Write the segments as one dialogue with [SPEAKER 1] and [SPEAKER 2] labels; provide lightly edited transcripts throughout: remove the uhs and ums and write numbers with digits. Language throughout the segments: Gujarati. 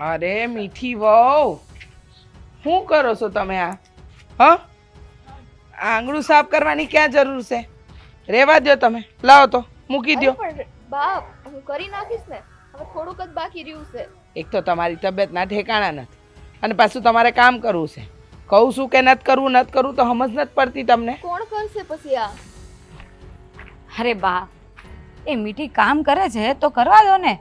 [SPEAKER 1] અરે મીઠી વહુ, શું કરો છો તમે આ? હા, આંગળું સાફ કરવાની ક્યાં જરૂર છે? રેવા દો તમે, લાવો તો મૂકી દો.
[SPEAKER 2] પણ બાપ હું કરી નાખીશ ને, હવે થોડુંક જ બાકી રહ્યું છે.
[SPEAKER 1] એક તો તમારી તબિયતના ઠેકાણા નથી અને પાછું તમારે કામ કરવું છે. કહું છું કે નથી કરવું તો સમજ નથી પડતી તમને.
[SPEAKER 2] કોણ કરશે પછી આ?
[SPEAKER 3] અરે બા, એ મીઠી કામ કરે છે તો કરવા દો ને.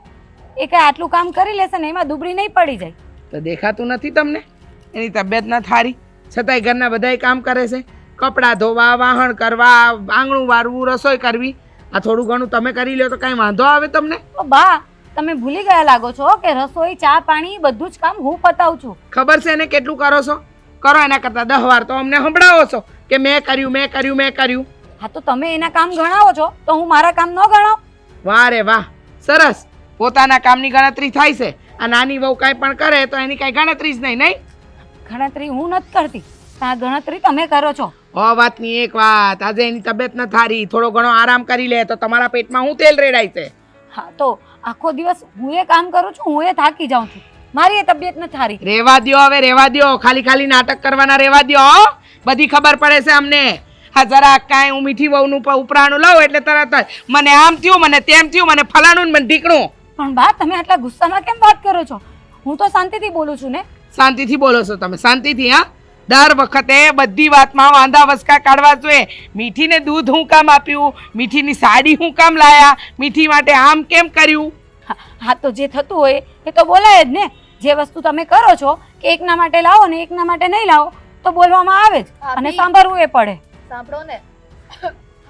[SPEAKER 3] એ કાંઈ આટલું કામ કરી લેશે ને એમાં દુબળી નહીં પડી જાય.
[SPEAKER 1] તો દેખાતું નથી તમને? એની તબિયત ના થારી છતાંય ઘરના બધાય કામ કરે છે. કપડાં ધોવા, વાહણ કરવા, આંગણું વારવું, રસોઈ કરવી. આ થોડું ઘણું તમે કરી લો તો કાંઈ વાંધો આવે તમને?
[SPEAKER 3] ઓ બા, તમે ભૂલી ગયા લાગો છો કે રસોઈ, ચા, પાણી બધું જ કામ હું પતાવું છું.
[SPEAKER 1] ખબર છે એને કેટલું કરો છો? કરો એના કરતાં 10 વાર તો અમને સંભળાવો છો કે મેં કર્યું.
[SPEAKER 3] હા તો તમે એના કામ ગણાવો છો તો હું મારા કામ ન ગણાવ?
[SPEAKER 1] વાહ રે વાહ, સરસ. પોતાના કામની ગણતરી થાય છે. આ નાની વહુ કાંઈ પણ કરે તો એની કાંઈ ગણતરી જ નહીં.
[SPEAKER 3] ગણતરી હું નથી કરતી, આ ગણતરી તમે કરો છો.
[SPEAKER 1] વાતની એક વાત, આજે એની તબિયત ન થારી, થોડો ઘણો આરામ કરી લે તો તમારા પેટમાં હું તેલ રેડાય છે.
[SPEAKER 3] હા તો આખો દિવસ હું એ કામ કરું છું, હું એ થાકી જાઉં છું, મારી એ તબિયત નથી સારી.
[SPEAKER 1] રેવા દ્યો. ખાલી નાટક કરવાના રેવા દ્યો. બધી ખબર પડે છે અમને. હા જરા કાંઈ હું મીઠી વહુનું ઉપરાણું લાવું એટલે તરત જ મને આમ થયું, મને તેમ થયું, મને ફલાણું મને ઢીકણું.
[SPEAKER 3] પણ બા, તમે આટલા ગુસ્સામાં કેમ વાત કરો છો? હું તો શાંતિથી બોલું છું ને.
[SPEAKER 1] શાંતિથી બોલો છો તમે? શાંતિથી? હા, દર વખતે બધી વાતમાં વાંધા વસકા કાઢવા જોઈએ. મીઠીને દૂધ હું કામ આપ્યું, મીઠીની સાડી હું કામ લાયા, મીઠી માટે આમ કેમ કર્યું?
[SPEAKER 3] હા તો જે થતું હોય એ તો બોલાય જ ને. જે વસ્તુ તમે કરો છો કે એકના માટે લાવો ને એકના માટે નહીં લાવો તો બોલવામાં આવે જ અને સાંભળવું એ પડે.
[SPEAKER 2] સાંભળો ને,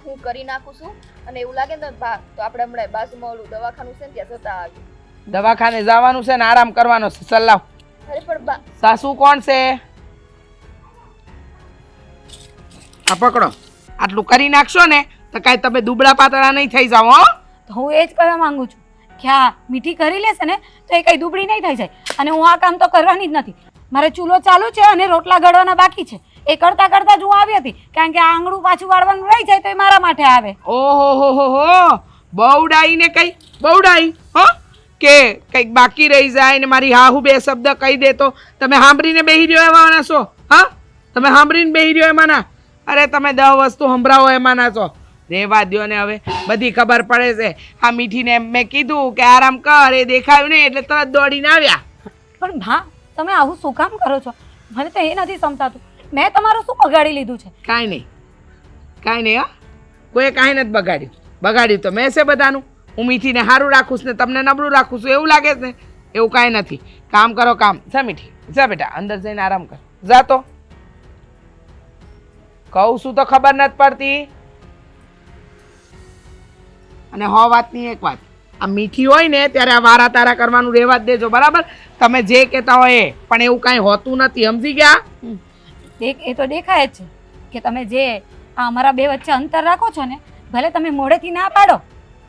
[SPEAKER 2] હું કરી નાખું છું અને એવું લાગે ને બા તો આપણે હમણાં બાજુમાં ઓલું દવાખાનું છે ને ત્યાં જતા આવીએ.
[SPEAKER 1] દવાખાને જવાનું છે ને આરામ કરવાનો છે. સલાહ.
[SPEAKER 2] અરે પણ બા,
[SPEAKER 1] સાસુ કોણ છે? આ પકડો. આટલું કરી નાખશો ને તો કાંઈ તમે દુબળા પાતળા નહીં થઈ જાઓ. હો,
[SPEAKER 3] તો હું એ જ કહેવા માંગુ છું કે આ મીઠી કરી લેશે ને તો એ કઈ દુબળી નહીં થઈ જાય. અને હું આ કામ તો કરવાની જ નથી. મારે ચૂલો ચાલુ છે અને રોટલા ઘડવાના બાકી છે. એ કરતા જ હું આવી હતી, કારણ કે આ આંગળું પાછું વાળવાનું રહી જાય તો એ મારા માટે આવે.
[SPEAKER 1] ઓહો, બહુડાઈ ને કઈ બહુડાઈ? હો, કે કંઈક બાકી રહી જાય ને મારી હાહુ બે શબ્દ કહી દે તો તમે સાંભળીને બેહી રહ્યો એવાના છો? હા, તમે સાંભળીને બેહી રહ્યો એમાંના? અરે તમે 10 વસ્તુ સંભળાવો એમાંના છો. રેવા દ્યો ને હવે, બધી ખબર પડે છે. આ મીઠીને મેં કીધું કે આરામ કર, એ દેખાયું નહીં એટલે તરત દોડીને આવ્યા.
[SPEAKER 3] પણ હા, તમે આવું શું કામ કરો છો? મને તો એ નથી સમજાતું. મેં તમારું શું બગાડી લીધું છે?
[SPEAKER 1] કાંઈ નહીં. હા, કોઈ કાંઈ નથી બગાડ્યું તો મેં છે બધાનું. હું મીઠીને સારું રાખું છું ને તમને નબળું રાખું છું એવું લાગે છે ને? એવું કાંઈ નથી. કામ કરો કામ. જા મીઠી, જા બેટા, અંદર જઈને આરામ કર. જા તો કહું છું તો ખબર નથી પડતી. અને વાતની એક વાત, આ મીઠી હોય ને ત્યારે આ વારા તારા કરવાનું રહેવા જ દેજો, બરાબર? તમે જે કહેતા હોય એ, પણ એવું કાંઈ હોતું નથી, સમજી ગયા?
[SPEAKER 3] એ તો દેખાય જ છે કે તમે જે આ અમારા બે વચ્ચે અંતર રાખો છો ને, ભલે તમે મોઢેથી ના પાડો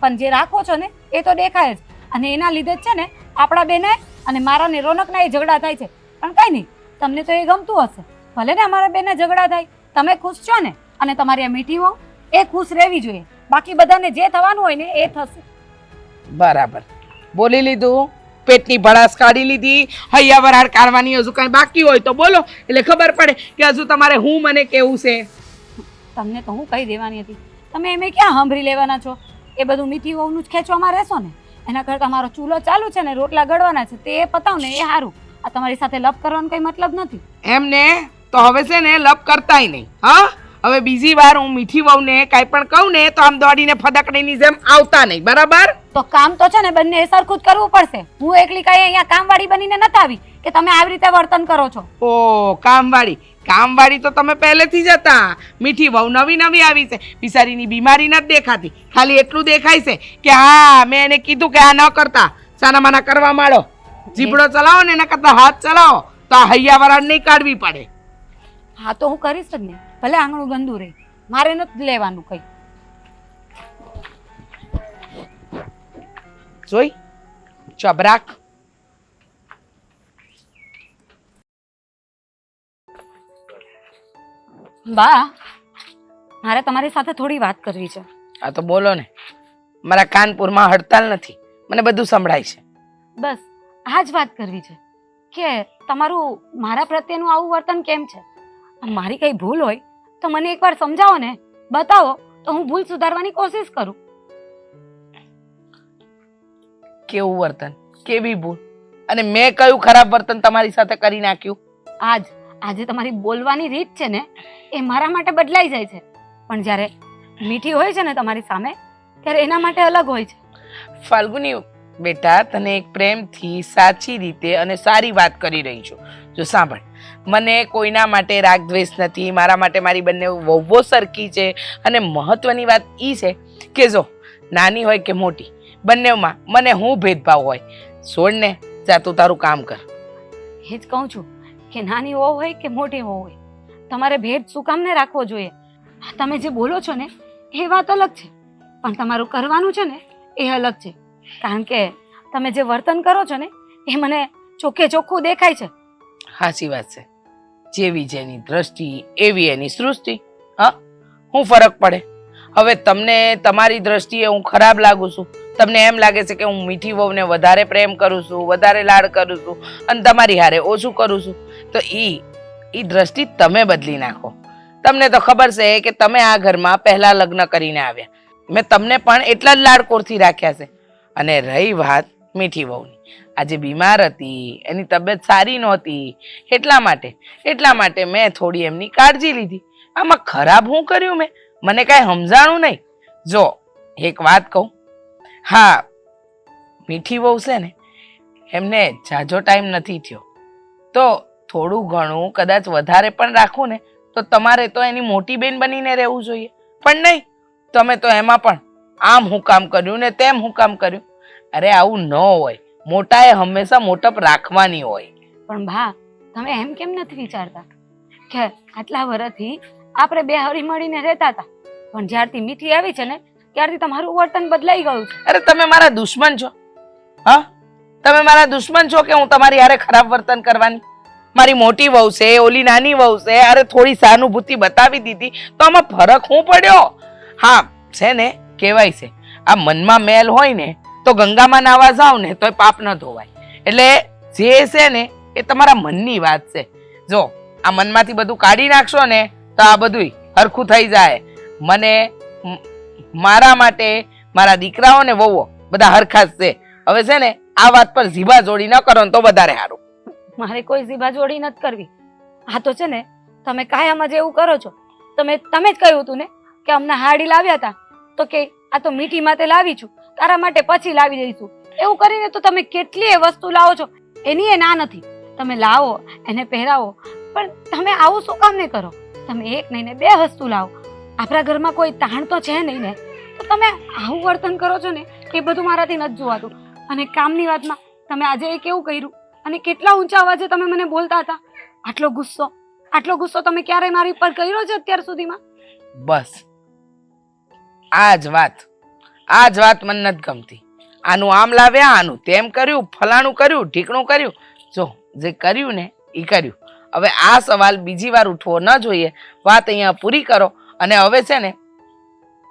[SPEAKER 3] પણ જે રાખો છો ને એ તો દેખાય જ. અને એના લીધે જ છે ને આપણા બેને અને મારા ને રોનકના એ ઝઘડા થાય છે. પણ કાંઈ નહીં, તમને તો એ ગમતું હશે. ભલે ને અમારા બેને ઝઘડા થાય, તમે ખુશ છો ને? અને તમારી આ મીઠી વહુ એ ખુશ રહેવી જોઈએ. બાકી બધાને જે થવાનું હોય ને એ થશે.
[SPEAKER 1] બરાબર બોલી લીધું. પેટની ભડાસ કાઢી લીધી. હૈયા વરાળ કાઢવાની હજુ કાંઈ બાકી હોય તો બોલો, એટલે ખબર પડે કે હજુ તમારે હું મને કેવું છે.
[SPEAKER 3] તમને તો હું કહી દેવાની હતી, તમે એમે ક્યાં સાંભળી લેવાના છો? એ બધું મીઠી વહુનું જ ખેંચવામાં રહેશો ને. એના કરતાં મારો ચૂલો ચાલુ છે ને રોટલા ગળવાના છે તે પતાવ ને એ સારું. આ તમારી સાથે લપ કરવાનો કંઈ મતલબ નથી.
[SPEAKER 1] એમને તો હવે છે ને લપ કરતાય નહીં. હા, હવે બીજી વાર હું મીઠી વહુને કાંઈ પણ કહું ને તો આમ દોડીને ફદકડીની જેમ આવતા નહીં, બરાબર?
[SPEAKER 3] તો કામ તો છે ને બંને સરખું જ કરવું પડશે. હું એકલી કાંઈ અહીંયા કામવાળી બનીને નથી આવી કે તમે આવી રીતે વર્તન કરો છો.
[SPEAKER 1] ઓ કામવાળી તો તમે પહેલેથી જ હતા. મીઠી વહુ નવી આવી છે, બિચારીની બીમારી નથી દેખાતી, ખાલી એટલું દેખાય છે કે હા મેં એને કીધું કે આ ન કરતા, સાના માના કરવા માંડો. જીભડો ચલાવો ને એના કરતાં હાથ ચલાવો તો આ હૈયા વરાળ નહીં કાઢવી પડે.
[SPEAKER 3] હા તો હું કરીશ જ ને, ભલે આંગણું ગંદુ રહે, મારે નથી લેવાનું કંઈ.
[SPEAKER 1] જોઈ ચબરાક.
[SPEAKER 3] બા, મારે તમારી સાથે થોડી વાત કરવી છે.
[SPEAKER 1] હા તો બોલો ને. મારા કાનપુરમાં હડતાલ નથી, મને બધું સંભળાય છે.
[SPEAKER 3] બસ આ જ વાત કરવી છે. કે તમારું મારા પ્રત્યેનું આવું વર્તન કેમ છે. મારી કઈ ભૂલ હોય તો મને એકવાર સમજાવો ને, બતાવો તો હું ભૂલ સુધારવાની કોશિશ કરું.
[SPEAKER 1] કેવું વર્તન, કેવી ભૂલ? અને મેં કયું ખરાબ વર્તન તમારી સાથે કરી નાખ્યું?
[SPEAKER 3] આજે તમારી બોલવાની રીત છે ને એ મારા માટે બદલાઈ જાય છે, પણ જ્યારે મીઠી હોય છે ને તમારી સામે ત્યારે એના માટે અલગ હોય છે.
[SPEAKER 1] ફાલ્ગુની બેટા, તને એક પ્રેમથી સાચી રીતે અને સારી વાત કરી રહી છું. જો સાંભળ, મને કોઈના માટે રાગ દ્વેષ નથી. મારા માટે મારી બંને વહુઓ સરખી છે. અને મહત્વની વાત એ છે કે જો નાની હોય કે મોટી, બંનેમાં મને હું ભેદભાવ હોય. છોડને, જા તું તારું કામ કર.
[SPEAKER 3] એ જ કહું છું કે નાની વહુ હોય કે મોટી વહુ હોય, તમારે ભેદ શું કામ ને રાખવો જોઈએ. તમે જે બોલો છો ને એ વાત અલગ છે, પણ તમારું કરવાનું છે ને એ અલગ છે. કારણ કે તમે જે વર્તન કરો છો ને એ મને ચોખ્ખે ચોખ્ખું દેખાય છે.
[SPEAKER 1] સાચી વાત છે. જેવી જેની દ્રષ્ટિ એવી એની સૃષ્ટિ. હા, શું ફરક પડે? હવે તમને તમારી દ્રષ્ટિએ હું ખરાબ લાગુ છું, તમને એમ લાગે છે કે હું મીઠી વહુને વધારે પ્રેમ કરું છું, વધારે લાડ કરું છું અને તમારી હારે ઓછું કરું છું, તો ઈ દ્રષ્ટિ તમે બદલી નાખો. તમને તો ખબર છે કે તમે આ ઘરમાં પહેલા લગ્ન કરીને આવ્યા. મેં તમને પણ એટલા જ લાડકોરથી રાખ્યા છે. અને રહી વાત મીઠી વહુની, આજે બીમાર હતી, એની તબિયત સારી નહોતી, એટલા માટે મેં થોડી એમની કાળજી લીધી. આમાં ખરાબ હું કર્યું? મને કાંઈ સમજાણું નહીં. જો એક વાત કહું, હા, મીઠી વહુ છે ને એમને ઝાઝો ટાઈમ નથી થયો, તો થોડું ઘણું કદાચ વધારે પણ રાખું ને તો તમારે તો એની મોટી બેન બનીને રહેવું જોઈએ. પણ નહીં, તમે તો એમાં પણ આમ હું કામ કર્યું ને તેમ હું કામ કર્યું. અરે આવું ન હોય. મોટાએ હંમેશા મોટપ રાખવાની હોય.
[SPEAKER 3] પણ બા, તમે એમ કેમ નથી વિચારતા કે આટલા વર્ષથી આપણે બે હળી મળીને રહેતા હતા, પણ જ્યારથી મીઠી આવી છે ને ત્યારથી તમારું વર્તન બદલાઈ ગયું છે.
[SPEAKER 1] અરે તમે મારા દુશ્મન છો? હા, તમે મારા દુશ્મન છો કે હું તમારી હારે ખરાબ વર્તન કરવાની? મારી મોટી વહુ છે, ઓલી નાની વહુ છે, અરે થોડી સહાનુભૂતિ બતાવી દીધી તો આમાં ફરક શું પડ્યો? હા, છે ને, કહેવાય છે આ મનમાં મેલ હોય ને તો ગંગામાં નાવા જાવ ને તોય પાપ ન ધોવાય. એટલે જે છે ને એ તમારા મનની વાત છે. જો આ મનમાંથી બધું કાઢી નાખશો ને તો આ બધું હરખું થઈ જાય. મને મારા માટે મારા દીકરાઓ ને વહુઓ બધા હરખા જ છે. હવે છે ને આ વાત પર જીભા જોડી ન કરો ને તો વધારે સારું.
[SPEAKER 3] મારે કોઈ જીભા જોડી નથી કરવી. આ તો છે ને તમે કાયમ જ એવું કરો છો. તમે જ કહ્યું હતું ને કે અમને હાડી લાવ્યા હતા તો કે આ તો મીઠી માટે લાવી છું, તારા માટે પછી લાવી દઈશું. એવું કરીને તો તમે કેટલી વસ્તુ લાવો છો, એની એ ના નથી. તમે લાવો, એને પહેરાવો, પણ તમે આવું શું કામ ને કરો? તમે એક નહીં ને બે વસ્તુ લાવો. આપણા ઘરમાં કોઈ તાણ તો છે નહીં ને, તો તમે આવું વર્તન કરો છો ને એ બધું મારાથી નથી જોવાતું. અને કામની વાતમાં તમે આજે એ કેવું કર્યું અને કેટલા ઊંચા અવાજે તમે મને બોલતા હતા. આટલો ગુસ્સો તમે ક્યારેય મારી પર કર્યો છે અત્યાર સુધીમાં?
[SPEAKER 1] બસ આ જ વાત મને નથી ગમતી. આનું આમ લાવ્યા, આનું તેમ કર્યું, ફલાણું કર્યું, ઢીકણું કર્યું. જો જે કર્યું ને એ કર્યું. હવે આ સવાલ બીજી વાર ઉઠવો ન જોઈએ. વાત અહીંયા પૂરી કરો. અને હવે છે ને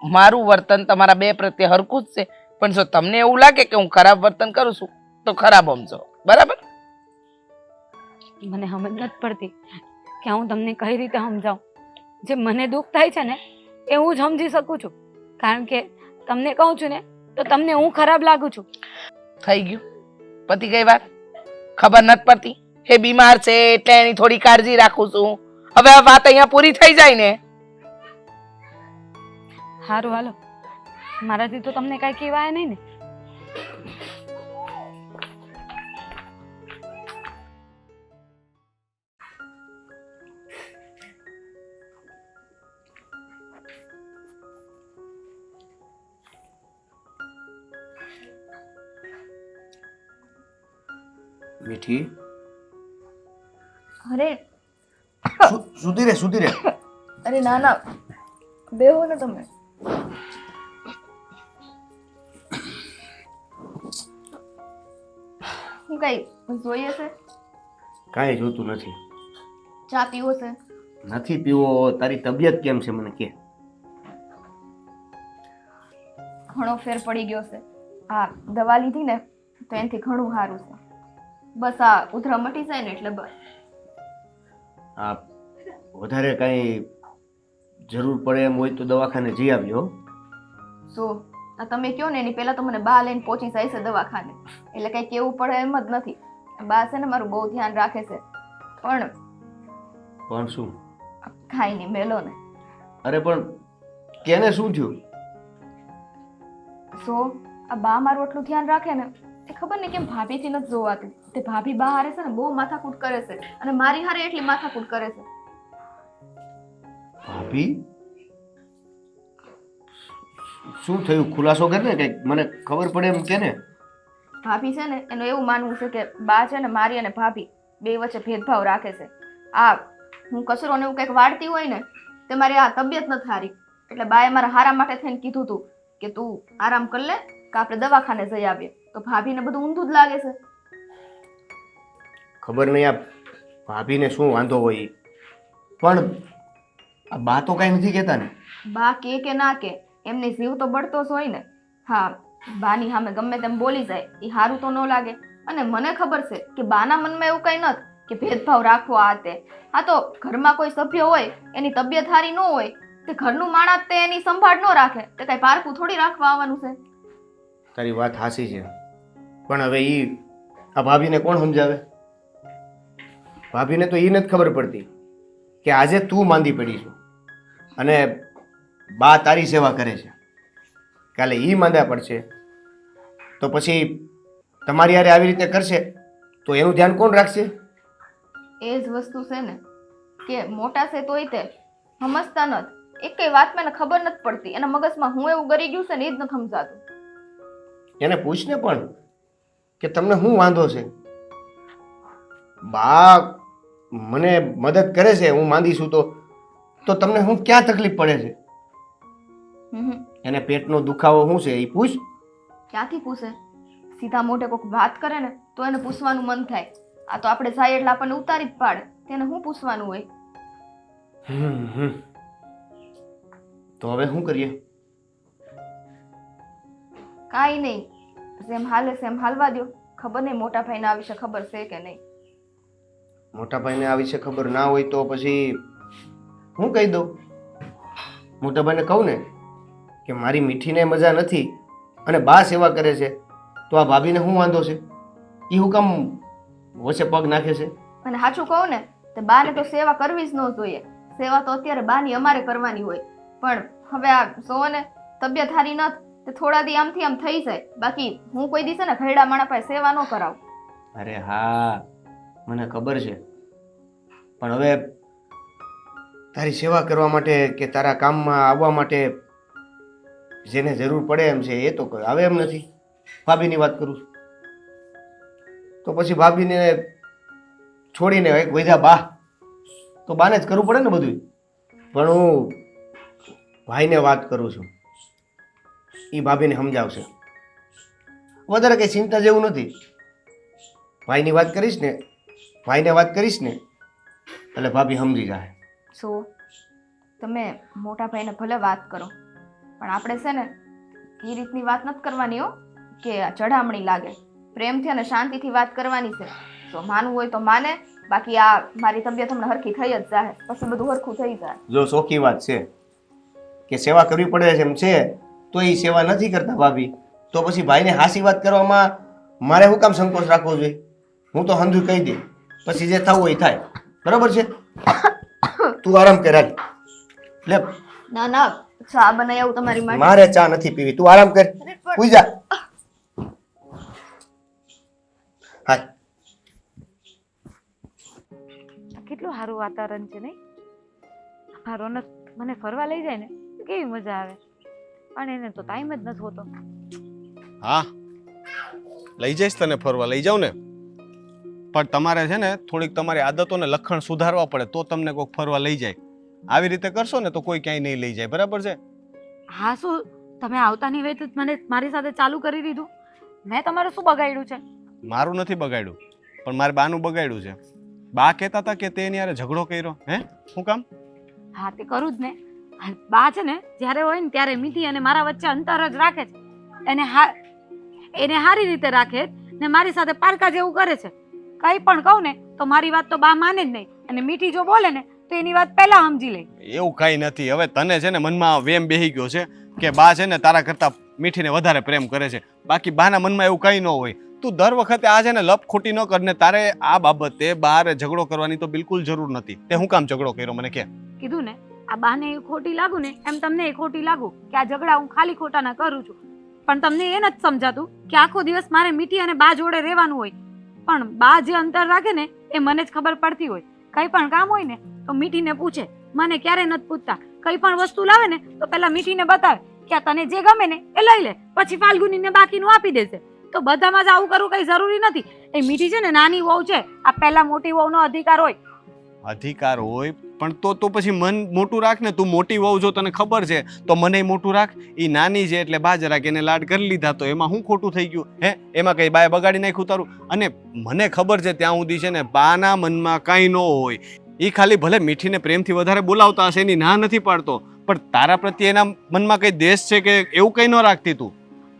[SPEAKER 1] મારું વર્તન તમારા બે પ્રત્યે હરખું જ છે, પણ જો તમને એવું લાગે કે હું ખરાબ વર્તન કરું છું તો ખરાબ સમજો. બરાબર?
[SPEAKER 3] મને સમજ નથી પડતી કે હું તમને કઈ રીતે સમજાવું. જે મને દુઃખ થાય છે ને એ હું જ સમજી શકું છું, કારણ કે તમને કહું છું ને તો તમને હું ખરાબ લાગુ છું.
[SPEAKER 1] થઈ ગયું, પતી ગઈ વાત. ખબર નથી પડતી એ બીમાર છે એટલે એની થોડી કાળજી રાખું છું. હવે આ વાત અહીંયા પૂરી થઈ જાય ને.
[SPEAKER 3] સારું, હાલો, મારાથી તો તમને કઈ કહેવાય નહીં ને.
[SPEAKER 4] મીઠી,
[SPEAKER 2] અરે
[SPEAKER 4] સુધી રે.
[SPEAKER 2] અરે ના ના, બેહો ને તમે. હું કઈ જોઈએ છે?
[SPEAKER 4] કાંઈ જોતું નથી.
[SPEAKER 2] ચા પીવો છે?
[SPEAKER 4] નથી પીવો. તારી તબિયત કેમ છે મને કે?
[SPEAKER 2] ઘણો ફેર પડી ગયો છે. હા, દવા લીધી ને તો એનાથી ઘણું સારું છે. બસ આ ઉધરા મટી જાય ને એટલે બસ.
[SPEAKER 4] આ વધારે કાંઈ જરૂર પડે એમ હોય તો દવાખાને જઈ આવ્યો.
[SPEAKER 2] શું આ તમે કહો ને એની પહેલા તો મને બા લઈને પહોંચી જાય છે દવાખાને, એટલે કઈ કેવું પડે એમ જ નથી. બા છે ને મારું બહુ ધ્યાન રાખે છે,
[SPEAKER 4] પણ શું?
[SPEAKER 2] ખાઈ નહીં મેલો ને.
[SPEAKER 4] અરે પણ કેને શું થયું?
[SPEAKER 2] આ બા મારું એટલું ધ્યાન રાખે ને એ ખબર ને કેમ ભાભીથી નથી જોવાતું. તે ભાભી બા હારે છે ને બહુ માથાકૂટ કરે છે, અને મારી હારે એટલી માથાકૂટ કરે છે.
[SPEAKER 4] ભાભી? શું થયું? ખુલાસો કર ને કંઈક, મને ખબર પડે એમ કે ને.
[SPEAKER 2] ભાભી છે ને એનું એવું માનવું છે કે બા છે ને મારી અને ભાભી બે વચ્ચે ભેદભાવ રાખે છે. આ હું કચરો ને એવું કંઈક વાળતી હોય ને તે મારી આ તબિયત નથી સારી, એટલે બાએ મારા હારા માટે થઈને કીધું હતું કે તું આરામ કર લે કે આપણે દવાખાને જઈ આવીએ. તો ભાભીને બધું ઊંધું જ લાગે છે.
[SPEAKER 4] ખબર નહીં આ ભાભીને શું વાંધો હોય ઈ. પણ આ બા તો કાંઈ નથી કહેતા ને.
[SPEAKER 2] બા કે ના કે એમની જીવ તો બળતો જ હોય ને. હા, બાની સામે ગમે તેમ બોલી જાય એ સારું તો ન લાગે. અને મને ખબર છે કે બાના મનમાં એવું કંઈ નથી કે ભેદભાવ રાખવો આ તે. હા, તો ઘરમાં કોઈ સભ્ય હોય એની તબિયત સારી ન હોય તે ઘરનું માણસ તે એની સંભાળ ન રાખે તે કઈ પારકું થોડી રાખવા આવવાનું છે.
[SPEAKER 4] તારી વાત હાસી છે, પણ હવે આ ભાભીને કોણ સમજાવે? ભાભીને તો એ નથી ખબર પડતી કે આજે તું માંદી પડી છું અને બા તારી સેવા કરે છે, કાલે એ માંદા પડશે તો પછી તમારી હારે આવી રીતે કરશે તો એનું ધ્યાન કોણ રાખશે?
[SPEAKER 2] એ જ વસ્તુ છે ને કે મોટા છે તોય તે સમજતા નથી. એકેય વાત મને ખબર નથી પડતી, એના મગજમાં હું એવું ગરી ગયું છે ને એ જ નથી સમજાતું.
[SPEAKER 4] એને પૂછને પણ કે તમને શું વાંધો છે? બા મને મદદ કરે છે, હું માંદી છું તો તમને હું ક્યાં તકલીફ પડે છે? એને પેટનો દુખાવો શું છે એ પૂછ.
[SPEAKER 2] ક્યાંથી પૂછે? સીધા મોઢે કોઈક વાત કરે ને તો એને પૂછવાનું મન થાય. આ તો આપણે જાય એટલે આપણને ઉતારી જ પાડે, તેને શું પૂછવાનું હોય?
[SPEAKER 4] તો હવે શું કરીએ?
[SPEAKER 2] કાંઈ નહીં, જેમ હાલે સેમ હાલવા દો. ખબર નહીં મોટા ભાઈને આ વિશે ખબર છે કે નહીં.
[SPEAKER 4] મોટા ભાઈને આ વિશે ખબર ના હોય તો પછી હું કહી દઉં. મોટા ભાઈને કહું ને કે મારી મીઠીને મજા નથી અને બા સેવા કરે છે તો આ ભાભીને શું વાંધો છે? એ હું કામ વચ્ચે પગ નાખે છે?
[SPEAKER 2] અને સાચું કહું ને તો બાને તો સેવા કરવી જ ન જોઈએ. સેવા તો અત્યારે બાની અમારે કરવાની હોય, પણ હવે આ જોવો ને તબિયત સારી નથી તે થોડા દી આમથી આમ થઈ જાય. બાકી હું કોઈ દિવસે ને ઘરડા માણા પાસે સેવા ન કરાવું.
[SPEAKER 4] અરે હા, મને ખબર છે, પણ હવે તારી સેવા કરવા માટે કે તારા કામમાં આવવા માટે જેને જરૂર પડે એમ છે એ તો આવે એમ નથી. ભાભીની વાત કરું તો પછી ભાભીને છોડીને એક વૈધા બા તો બાને જ કરવું પડે ને બધું. પણ હું ભાઈને વાત કરું છું, એ ભાભીને સમજાવશે. વધારે કંઈ ચિંતા જેવું નથી. ભાઈની વાત કરીશ ને, ભાઈને વાત કરીશ ને એટલે ભાભી સમજી જાય.
[SPEAKER 2] શું તમે મોટા ભાઈને ભલે વાત કરો, પણ આપણે છે ને એ રીતની વાત નથી કરવાની હો કે ચઢામણી લાગે. પ્રેમથી અને શાંતિથી વાત કરવાની છે. તો માનવું હોય તો માને, બાકી આ મારી તબિયત હમણાં હરખી થઈ જ જાય, પછી બધું હરખું થઈ જાય.
[SPEAKER 4] જો ચોખ્ખી વાત છે કે સેવા કરવી પડે છે એમ છે તો એ સેવા નથી કરતા ભાભી, તો પછી ભાઈને હાસી વાત કરવામાં મારે શું કામ સંકોચ રાખવો જોઈએ? હું તો હંધું કહી દે, પછી જે થવું હોય થાય. બરાબર છે? તું આરામ કર. લે
[SPEAKER 2] ના ના, ચા બનાવી આવું તમારી માટે.
[SPEAKER 4] મારે ચા નથી પીવી, તું આરામ કર, સુઈ જા. હા,
[SPEAKER 3] કેટલું સારું વાતાવરણ છે નહીં? આ રોનક મને ફરવા લઈ જાય ને તો કેવી મજા આવે, પણ એને તો ટાઈમ જ નથી હોતો.
[SPEAKER 5] હા, લઈ જઈશ તને ફરવા, લઈ જાઉં ને, પણ તમારે છે ને થોડીક તમારી આદતોને લક્ષણ સુધારવા પડે તો તમને કોઈક ફરવા લઈ જાય. આવી રીતે કરશો ને તો કોઈ ક્યાંય નહીં લઈ જાય. બરાબર છે?
[SPEAKER 3] હા, શું તમે આવતાની વેત જ મને મારી સાથે ચાલુ કરી દીધું? મેં તમારું શું બગાડ્યું છે?
[SPEAKER 5] મારું નથી બગાડ્યું, પણ મારે બાનું બગાડ્યું છે. બા કહેતા હતા કે તે એની હારે ઝઘડો કર્યો. હે, શું કામ?
[SPEAKER 3] હા, તે કરું જ ને. બા છે ને જ્યારે હોય ને ત્યારે મીઠી અને મારા વચ્ચે અંતર જ રાખે છે. એને સારી રીતે રાખે ને મારી સાથે પારકા જેવું કરે છે. કંઈ પણ કહું ને તો મારી વાત તો બા માને જ નહીં, અને મીઠી જો બોલે ને તો એની વાત પહેલા સમજી લે.
[SPEAKER 5] એવું કાંઈ નથી. હવે તને છે ને મનમાં વેમ બેહી ગયો છે કે બા છે ને તારા કરતાં મીઠીને વધારે પ્રેમ કરે છે. બાકી બાના મનમાં એવું કંઈ ન હોય. તું દર વખતે આ છે ને લપ ખોટી ન કર ને તારે આ બાબતે બહાર ઝઘડો કરવાની તો બિલકુલ જરૂર નથી. તે હું કામ ઝઘડો કર્યો મને કે?
[SPEAKER 3] કીધું ને આ બાને એ ખોટી લાગુ ને એમ તમને એ ખોટી લાગુ કે આ ઝઘડા હું ખાલી ખોટાના કરું છું. પણ તમને એ નથી સમજાતું કે આખો દિવસ મારે મીઠી અને બા જોડે રહેવાનું હોય, પણ બા જે અંતર રાખે ને એ મને જ ખબર પડતી હોય. કંઈ પણ કામ હોય ને તો મીઠીને પૂછે, મને ક્યારે નથી પૂછતા. કંઈ પણ વસ્તુ લાવે ને તો પહેલા મીઠીને બતાવે કે આ તને જે ગમે ને એ લઈ લે, પછી ફાલ્ગુનીને બાકીનું આપી દેશે. તો બધામાં જ આવું કરવું કઈ જરૂરી નથી. એ મીઠી છે ને નાની વહુ છે, આ પહેલા મોટી વહુનો અધિકાર હોય.
[SPEAKER 5] અધિકાર હોય પણ તો પછી મન મોટું રાખ ને. તું મોટી વહુ જો તને ખબર છે તો મને મોટું રાખ. એ નાની છે એટલે બા જરાક એને લાડ કરી લીધા તો એમાં હું ખોટું થઈ ગયું? હે, એમાં કઈ બાએ બગાડી નાખ્યું તારું? અને મને ખબર છે ત્યાં સુધી છે ને બાના મનમાં કાંઈ ન હોય. એ ખાલી ભલે મીઠીને પ્રેમથી વધારે બોલાવતા હશે, એની ના નથી પાડતો, પણ તારા પ્રત્યે એના મનમાં કઈ દેશ છે કે એવું કઈ ન રાખતી તું?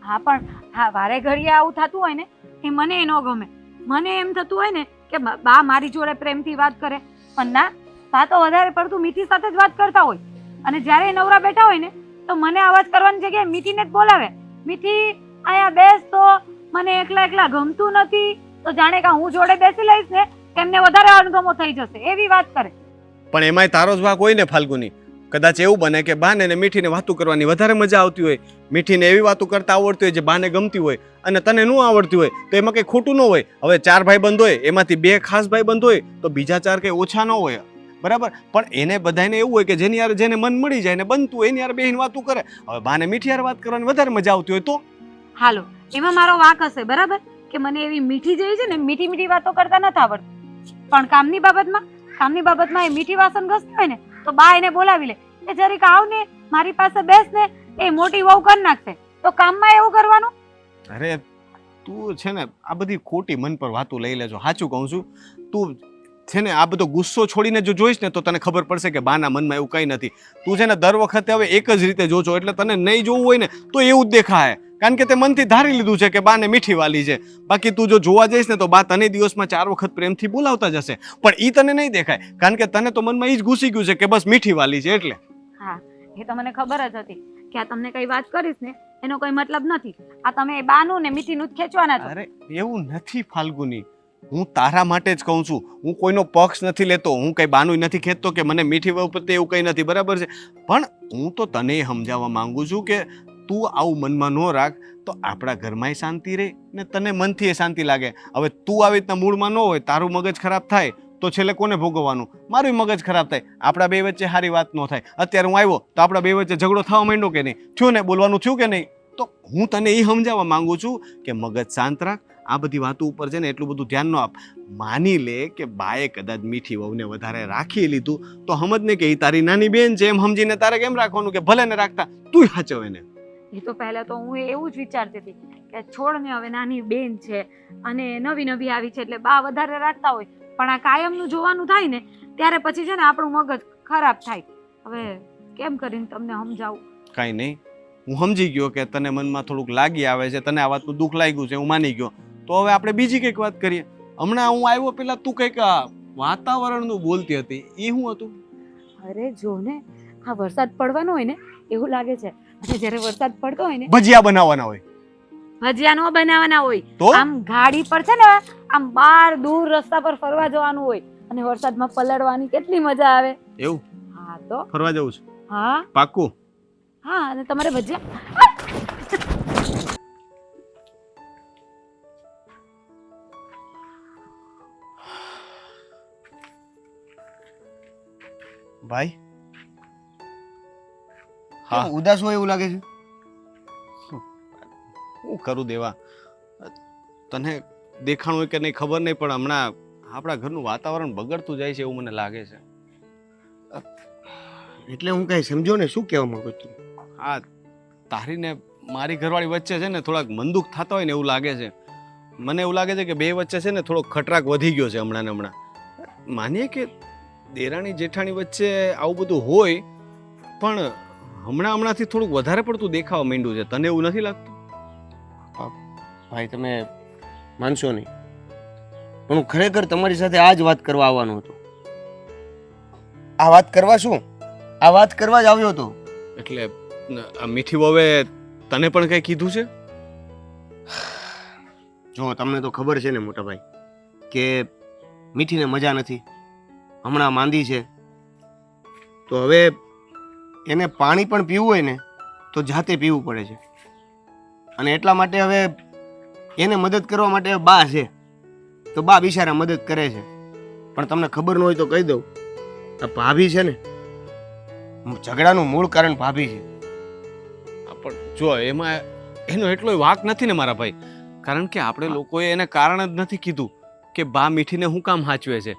[SPEAKER 3] હા પણ હા, વારે ઘડીએ આવું થતું હોય ને એ મને ન ગમે. મને એમ થતું હોય ને કે બા મારી જોડે પ્રેમથી વાત કરે, પણ ના, બા તો વધારે પડતું મીઠી સાથે જ વાત કરતા હોય. અને જ્યારે એ નવરા બેઠા હોય ને તો મને અવાજ કરવાની જગ્યાએ મીઠીને જ બોલાવે. મીઠી અહીંયા બેસ, તો મને એકલા એકલા ગમતું નથી, તો જાણે કે હું જોડે બેસી લઈશ ને એમને વધારે અણગમો થઈ જશે, એવી વાત કરે.
[SPEAKER 5] પણ એમાંય તારો જ ભાગ હોય ને ફાલ્ગુની. કદાચ એવું બને કે બાને ને મીઠીને વાતું કરવાની વધારે મજા આવતી હોય, મીઠીને એવી વાતો કરતા આવડતી હોય જે બાને ગમતી હોય, અને તને ન આવડતી હોય, તો એમાં કંઈ ખોટું ન હોય. હવે 4 ભાઈબંધ હોય, એમાંથી 2 ખાસ ભાઈબંધ હોય તો બીજા 4 કંઈ ઓછા ન હોય, બરાબર? પણ એને બધાને એવું હોય કે જેની યાર જેને મન મળી જાય ને બનતું હોય એની યાર બેહીને વાતું કરે. હવે બાને મીઠી યાર વાત કરવાની વધારે મજા આવતી હોય તો
[SPEAKER 3] હાલો, એમાં મારો વાંક હશે, બરાબર? કે મને એવી મીઠી જેવી છે ને મીઠી મીઠી વાતો કરતા નથી આવડતું. પણ કામની બાબતમાં એ મીઠી વાસણ ઘસતી હોય ને તો બા એને બોલાવી લે કે જરીક આવ ને મારી પાસે બેસ ને, એ મોટી વહુ કરી નાખશે. તો કામમાં એવું કરવાનું?
[SPEAKER 5] અરે તું છે ને આ બધી ખોટી મન પર વાતો લઈ લેજો. સાચું કહું છું, તું છે ને આ બધો ગુસ્સો છોડીને જો જોઈશ ને તો તને ખબર પડશે કે બાના મનમાં એવું કંઈ નથી. તું છે ને દર વખતે હવે એક જ રીતે જોજો, એટલે તને નહીં જોવું હોય ને તો એવું જ દેખાય. કારણ કે તે મનથી ધારી લીધું છે કે બાને મીઠી વાલી છે. બાકી તું જો જોવા જઈશ ને તો બા તને દિવસમાં 4 વખત પ્રેમથી બોલાવતા જશે, પણ ઈ તને નહીં દેખાય. કારણ કે તને તો મનમાં ઈ જ ઘૂસી ગયું છે કે બસ મીઠી વાલી છે એટલે.
[SPEAKER 3] હા, એ તો મને ખબર જ હતી કે આ તમને કઈ વાત કરીશ ને એનો કોઈ મતલબ નથી. આ તમે બાનું ને મીઠીનું જ ખેંચવાના છો.
[SPEAKER 5] અરે એવું નથી ફાલ્ગુની, હું તારા માટે જ કહું છું. હું કોઈનો પક્ષ નથી લેતો, હું કઈ બાનું નથી ખેંચતો કે મને મીઠી વહુ પ્રત્યે એવું કંઈ નથી, બરાબર છે? પણ હું તો તને સમજાવવા માંગુ છું કે તું આવું મનમાં ન રાખ તો આપણા ઘરમાંય શાંતિ રહે ને તને મનથી શાંતિ લાગે. હવે તું આવી રીતના મૂળમાં ન હોય, તારું મગજ ખરાબ થાય તો છેલ્લે કોને ભોગવવાનું? મારું મગજ ખરાબ થાય, આપણા બે વચ્ચે સારી વાત ન થાય. અત્યારે હું આવ્યો તો આપણા બે વચ્ચે ઝઘડો થવા માંડ્યો કે નહીં થયું ને? બોલવાનું થયું કે નહીં? તો હું તને એ સમજાવવા માંગુ છું કે મગજ શાંત રાખ. આ બધી વાતો ઉપર છે ને એટલું બધું ધ્યાન ન આપ. માની લે કે બાએ કદાચ મીઠી વહુને વધારે રાખી લીધું તો સમજ ને કે એ તારી નાની બેન છે એમ સમજીને તારે કેમ રાખવાનું કે ભલે ને રાખતા તું સાચવ એને.
[SPEAKER 3] એ તો પહેલા તો હું એવું જ વિચારતી હતી કે છોડ ને, હવે નાની બેન છે અને નવી આવી છે એટલે બા વધારે રાખતા હોય, પણ આ કાયમનું જોવાનું થાય ને ત્યારે પછી છે ને આપણું મગજ ખરાબ થાય. હવે કેમ કરીને તમને સમજાવું?
[SPEAKER 5] કાંઈ નહીં, હું સમજી ગયો કે તને મનમાં થોડુંક લાગી આવે છે, તને આ વાતનું દુઃખ લાગ્યું છે, હું માની ગયો. તો હવે આપણે બીજી કંઈક વાત કરીએ. હમણાં હું આવ્યો પેલા તું કંઈક વાતાવરણનું બોલતી હતી, એ શું હતું?
[SPEAKER 3] અરે જો ને, આ વરસાદ પડવાનો હોય ને એવું લાગે છે, અને જ્યારે વરસાદ પડતો હોય ને
[SPEAKER 5] ભજીયા બનાવવાના હોય.
[SPEAKER 3] ભજીયા નો બનાવવાના હોય,
[SPEAKER 5] તો
[SPEAKER 3] આમ ગાડી પર છે ને આમ બહાર દૂર રસ્તા પર ફરવા જવાનું હોય અને વરસાદમાં પલળવાની કેટલી મજા આવે.
[SPEAKER 5] એવું?
[SPEAKER 3] હા તો
[SPEAKER 5] ફરવા જવું છે?
[SPEAKER 3] હા
[SPEAKER 5] પાક્કું?
[SPEAKER 3] હા, અને તમારે ભજીયા
[SPEAKER 5] ભાઈ. હા,
[SPEAKER 4] ઉદાસ હોય એવું લાગે છે.
[SPEAKER 5] હું કરું દેવા, તને દેખાણું હોય કે નહીં ખબર નહીં, પણ હમણાં આપણા ઘરનું વાતાવરણ બગડતું જાય છે એવું મને લાગે છે.
[SPEAKER 4] એટલે હું કઈ સમજો ને, શું કહેવા માંગુ છું?
[SPEAKER 5] હા, તારી ને મારી ઘરવાળી વચ્ચે છે ને થોડાક મનદુખ થતા હોય ને એવું લાગે છે. મને એવું લાગે છે કે બે વચ્ચે છે ને થોડો ખટરાક વધી ગયો છે હમણાં ને હમણાં. માનીએ કે દેરાણી જેઠાણી વચ્ચે આવું બધું હોય, પણ હમણાંથી થોડુંક વધારે પડતું દેખાવા માંડ્યું છે. તને એવું નથી લાગતું?
[SPEAKER 4] ભાઈ તમે માનશો નહીં, પણ હું ખરેખર તમારી સાથે આ જ વાત કરવા આવવાનો હતો. આ વાત કરવા શું, આ વાત કરવા જ આવ્યો હતો.
[SPEAKER 5] એટલે આ મીઠી વહુએ તને પણ કંઈ કીધું છે?
[SPEAKER 4] જો તમને તો ખબર છે ને મોટા ભાઈ કે મીઠીને મજા નથી, હમણાં માંદી છે, તો હવે એને પાણી પણ પીવું હોય ને તો જાતે પીવું પડે છે. અને એટલા માટે હવે એને મદદ કરવા માટે બા છે, તો બા બિચારા મદદ કરે છે. પણ તમને ખબર ન હોય તો કહી દઉં, આ ભાભી છે ને, ઝઘડાનું મૂળ કારણ ભાભી છે.
[SPEAKER 5] પણ જો એમાં એનો એટલો વાંક નથી ને મારા ભાઈ, કારણ કે આપણે લોકોએ એને કારણ જ નથી કીધું કે બા મીઠીને હું કામ સાચવે છે.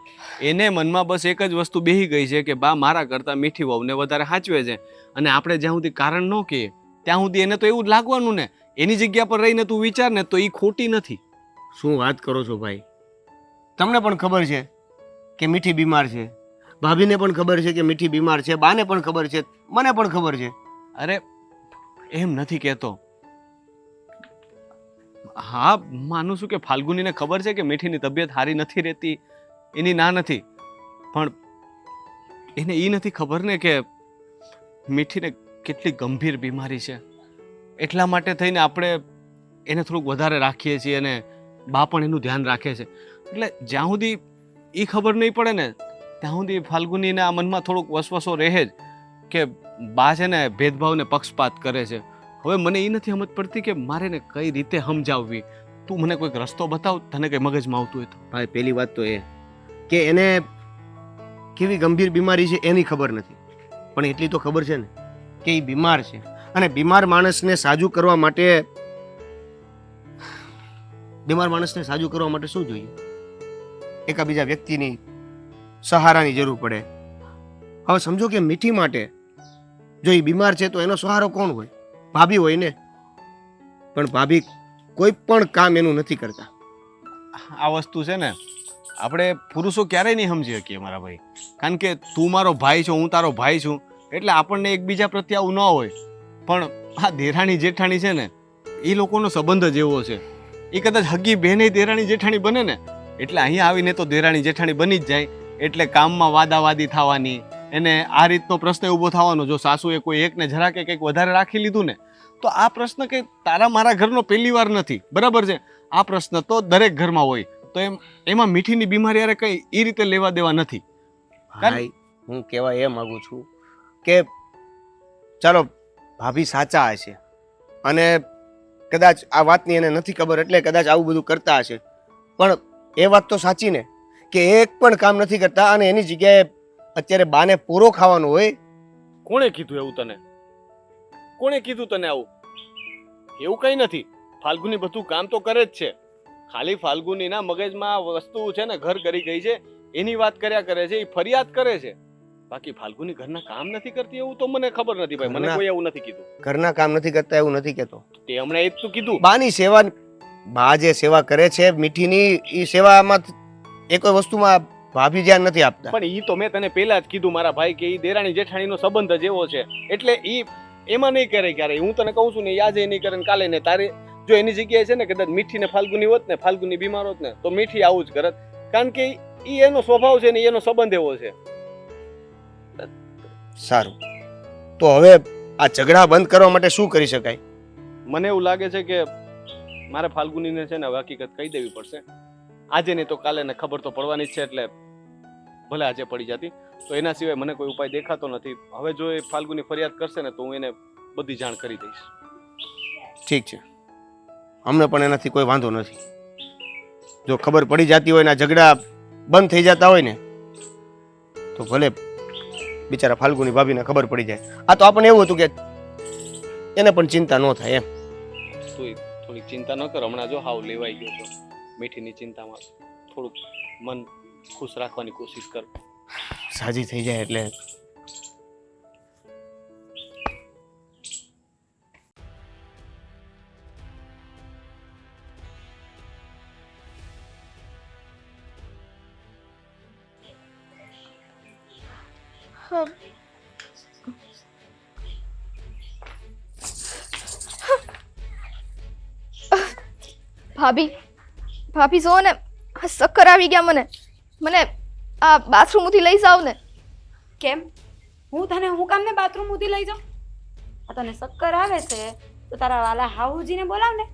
[SPEAKER 5] એને મનમાં બસ એક જ વસ્તુ બેહી ગઈ છે કે બા મારા કરતાં મીઠી વહુને વધારે સાચવે છે. અને આપણે જ્યાં સુધી કારણ ન કહીએ ત્યાં સુધી એને તો એવું જ લાગવાનું ને. એની જગ્યા પર રહીને તું વિચાર ને તો એ ખોટી નથી.
[SPEAKER 4] શું વાત કરો છો ભાઈ? તમને પણ ખબર છે કે મીઠી બીમાર છે, ભાભીને પણ ખબર છે કે મીઠી બીમાર છે, બાને પણ ખબર છે, મને પણ ખબર છે.
[SPEAKER 5] અરે એમ નથી કહેતો. હા માનું છું કે ફાલ્ગુનીને ખબર છે કે મીઠીની તબિયત સારી નથી રહેતી, એની ના નથી, પણ એને એ નથી ખબર ને કે મીઠીને કેટલી ગંભીર બીમારી છે. એટલા માટે થઈને આપણે એને થોડુંક વધારે રાખીએ છીએ અને બા પણ એનું ધ્યાન રાખે છે. એટલે જ્યાં સુધી એ ખબર નહીં પડે ને ત્યાં સુધી ફાલ્ગુનીના મનમાં થોડુંક વસવસો રહે જ કે બા છે ને ભેદભાવને પક્ષપાત કરે છે. હવે મને એ નથી સમજ પડતી કે મારે ને કઈ રીતે સમજાવવી. તું મને કોઈક રસ્તો બતાવ, તને કઈ મગજમાં આવતું હોય તો.
[SPEAKER 4] ભાઈ પહેલી વાત તો એ કે એને કેવી ગંભીર બીમારી છે એની ખબર નથી, પણ એટલી તો ખબર છે ને કે એ બીમાર છે. અને બીમાર માણસને સાજુ કરવા માટે શું જોઈએ? એકાબીજા વ્યક્તિની સહારાની જરૂર પડે. હવે સમજો કે મીઠી માટે જો એ બીમાર છે તો એનો સહારો કોણ હોય? ભાભી હોય ને. પણ ભાભી કોઈ પણ કામ એનું નથી કરતા.
[SPEAKER 5] આ વસ્તુ છે ને આપણે પુરુષો ક્યારેય નહીં સમજી શકીએ મારા ભાઈ, કારણ કે તું મારો ભાઈ છો, હું તારો ભાઈ છું, એટલે આપણને એકબીજા પ્રત્યે આવું ન હોય. પણ આ દેરાણી જેઠાણી છે ને એ લોકોનો સંબંધ જ એવો છે. એ કદાચ હગી બહેને દેરાણી જેઠાણી બને ને એટલે અહીંયા આવીને તો દેરાણી જેઠાણી બની જ જાય. એટલે કામમાં વાદાવાદી થવાની, એને આ રીતનો પ્રશ્ન ઊભો થવાનો. જો સાસુએ કોઈ એકને જરા કે કંઈક વધારે રાખી લીધું ને તો આ પ્રશ્ન કંઈ તારા મારા ઘરનો પહેલી વાર નથી, બરાબર છે? આ પ્રશ્ન તો દરેક ઘરમાં હોય. તો એમાં મીઠીની બીમારી યારે કંઈ એ રીતે લેવા દેવા નથી.
[SPEAKER 4] ભાઈ હું કહેવા એ માંગુ છું કે ચાલો ભાભી સાચા હશે અને કદાચ આ વાતની એને નથી ખબર એટલે કદાચ આવું બધું કરતા હશે, પણ એ વાત તો સાચી ને કે એક પણ કામ નથી કરતા અને એની જગ્યાએ અત્યારે બાને પૂરો ખાવાનો હોય.
[SPEAKER 5] કોણે કીધું એવું તને? કોણે કીધું તને આવું? એવું કંઈ નથી. ફાલ્ગુની બધું કામ તો કરે જ છે. ખાલી ફાલ્ગુનીના મગજમાં વસ્તુ છે ને ઘર કરી ગઈ છે એની વાત કર્યા કરે છે, એ ફરિયાદ કરે છે. બાકી ફાલ્ગુની ઘરના કામ નથી કરતી એવું તો મને ખબર નથી ભાઈ. મને કોઈ એવું નથી કીધું.
[SPEAKER 4] ઘરના કામ નથી કરતા એવું નથી કહેતો.
[SPEAKER 5] તે હમણાં એ જ તું કીધું.
[SPEAKER 4] બાની સેવા, બા જે સેવા કરે છે મીઠીની, એ સેવામાં એ કોઈ વસ્તુમાં ભાભી ધ્યાન નથી આપતા.
[SPEAKER 5] પણ ઈ તો મેં તને પહેલા જ કીધું મારા ભાઈ કે ઈ દેરાણી જેઠાણીનો સંબંધ જ એવો છે એટલે ઈ એમાં નહીં કરે ક્યારે. હું તને કહું છું ને આજે નહીં કરે ને કાલે નહીં. તારે જો એની જગ્યાએ છે ને કદાચ મીઠી ને ફાલ્ગુની હોત ને, ફાલ્ગુની બીમાર હોત ને તો મીઠી આવું જ કરત, કારણ કે ઈ એનો સ્વભાવ છે ને એનો સંબંધ એવો છે.
[SPEAKER 4] સારું, તો હવે આ ઝઘડા બંધ કરવા માટે શું કરી શકાય?
[SPEAKER 5] મને એવું લાગે છે કે મારે ફાલ્ગુનીને છે ને હવે હકીકત કહી દેવી પડશે. આજે નહીં તો કાલે ને ખબર તો પડવાની જ છે, એટલે ભલે આજે પડી જતી તો એના સિવાય મને કોઈ ઉપાય દેખાતો નથી. હવે જો એ ફાલ્ગુની ફરિયાદ કરશે ને તો હું એને બધી જાણ કરી દઈશ.
[SPEAKER 4] ઠીક છે, અમને પણ એનાથી કોઈ વાંધો નથી. જો ખબર પડી જતી હોય ને આ ઝઘડા બંધ થઈ જતા હોય ને તો ભલે બિચારા ફાલ્ગુની ભાભીને ખબર પડી જાય. આ તો આપણને એવું હતું કે એને પણ ચિંતા ન થાય એમ.
[SPEAKER 5] તું થોડીક ચિંતા ન કર. હમણાં જો હાવ લેવાઈ ગયો છો મીઠીની ચિંતામાં. થોડુંક મન ખુશ રાખવાની કોશિશ કર.
[SPEAKER 4] સાજી થઈ જાય એટલે
[SPEAKER 2] ભાભી, ભાભી જો ને આ ચક્કર આવી ગયા મને. મને આ બાથરૂમથી લઈ જાવ ને.
[SPEAKER 3] કેમ હું તને હું કામને બાથરૂમ સુધી લઈ જાઉં? આ તને ચક્કર આવે છે તો તારા વાલા હાઉજીને બોલાવ ને.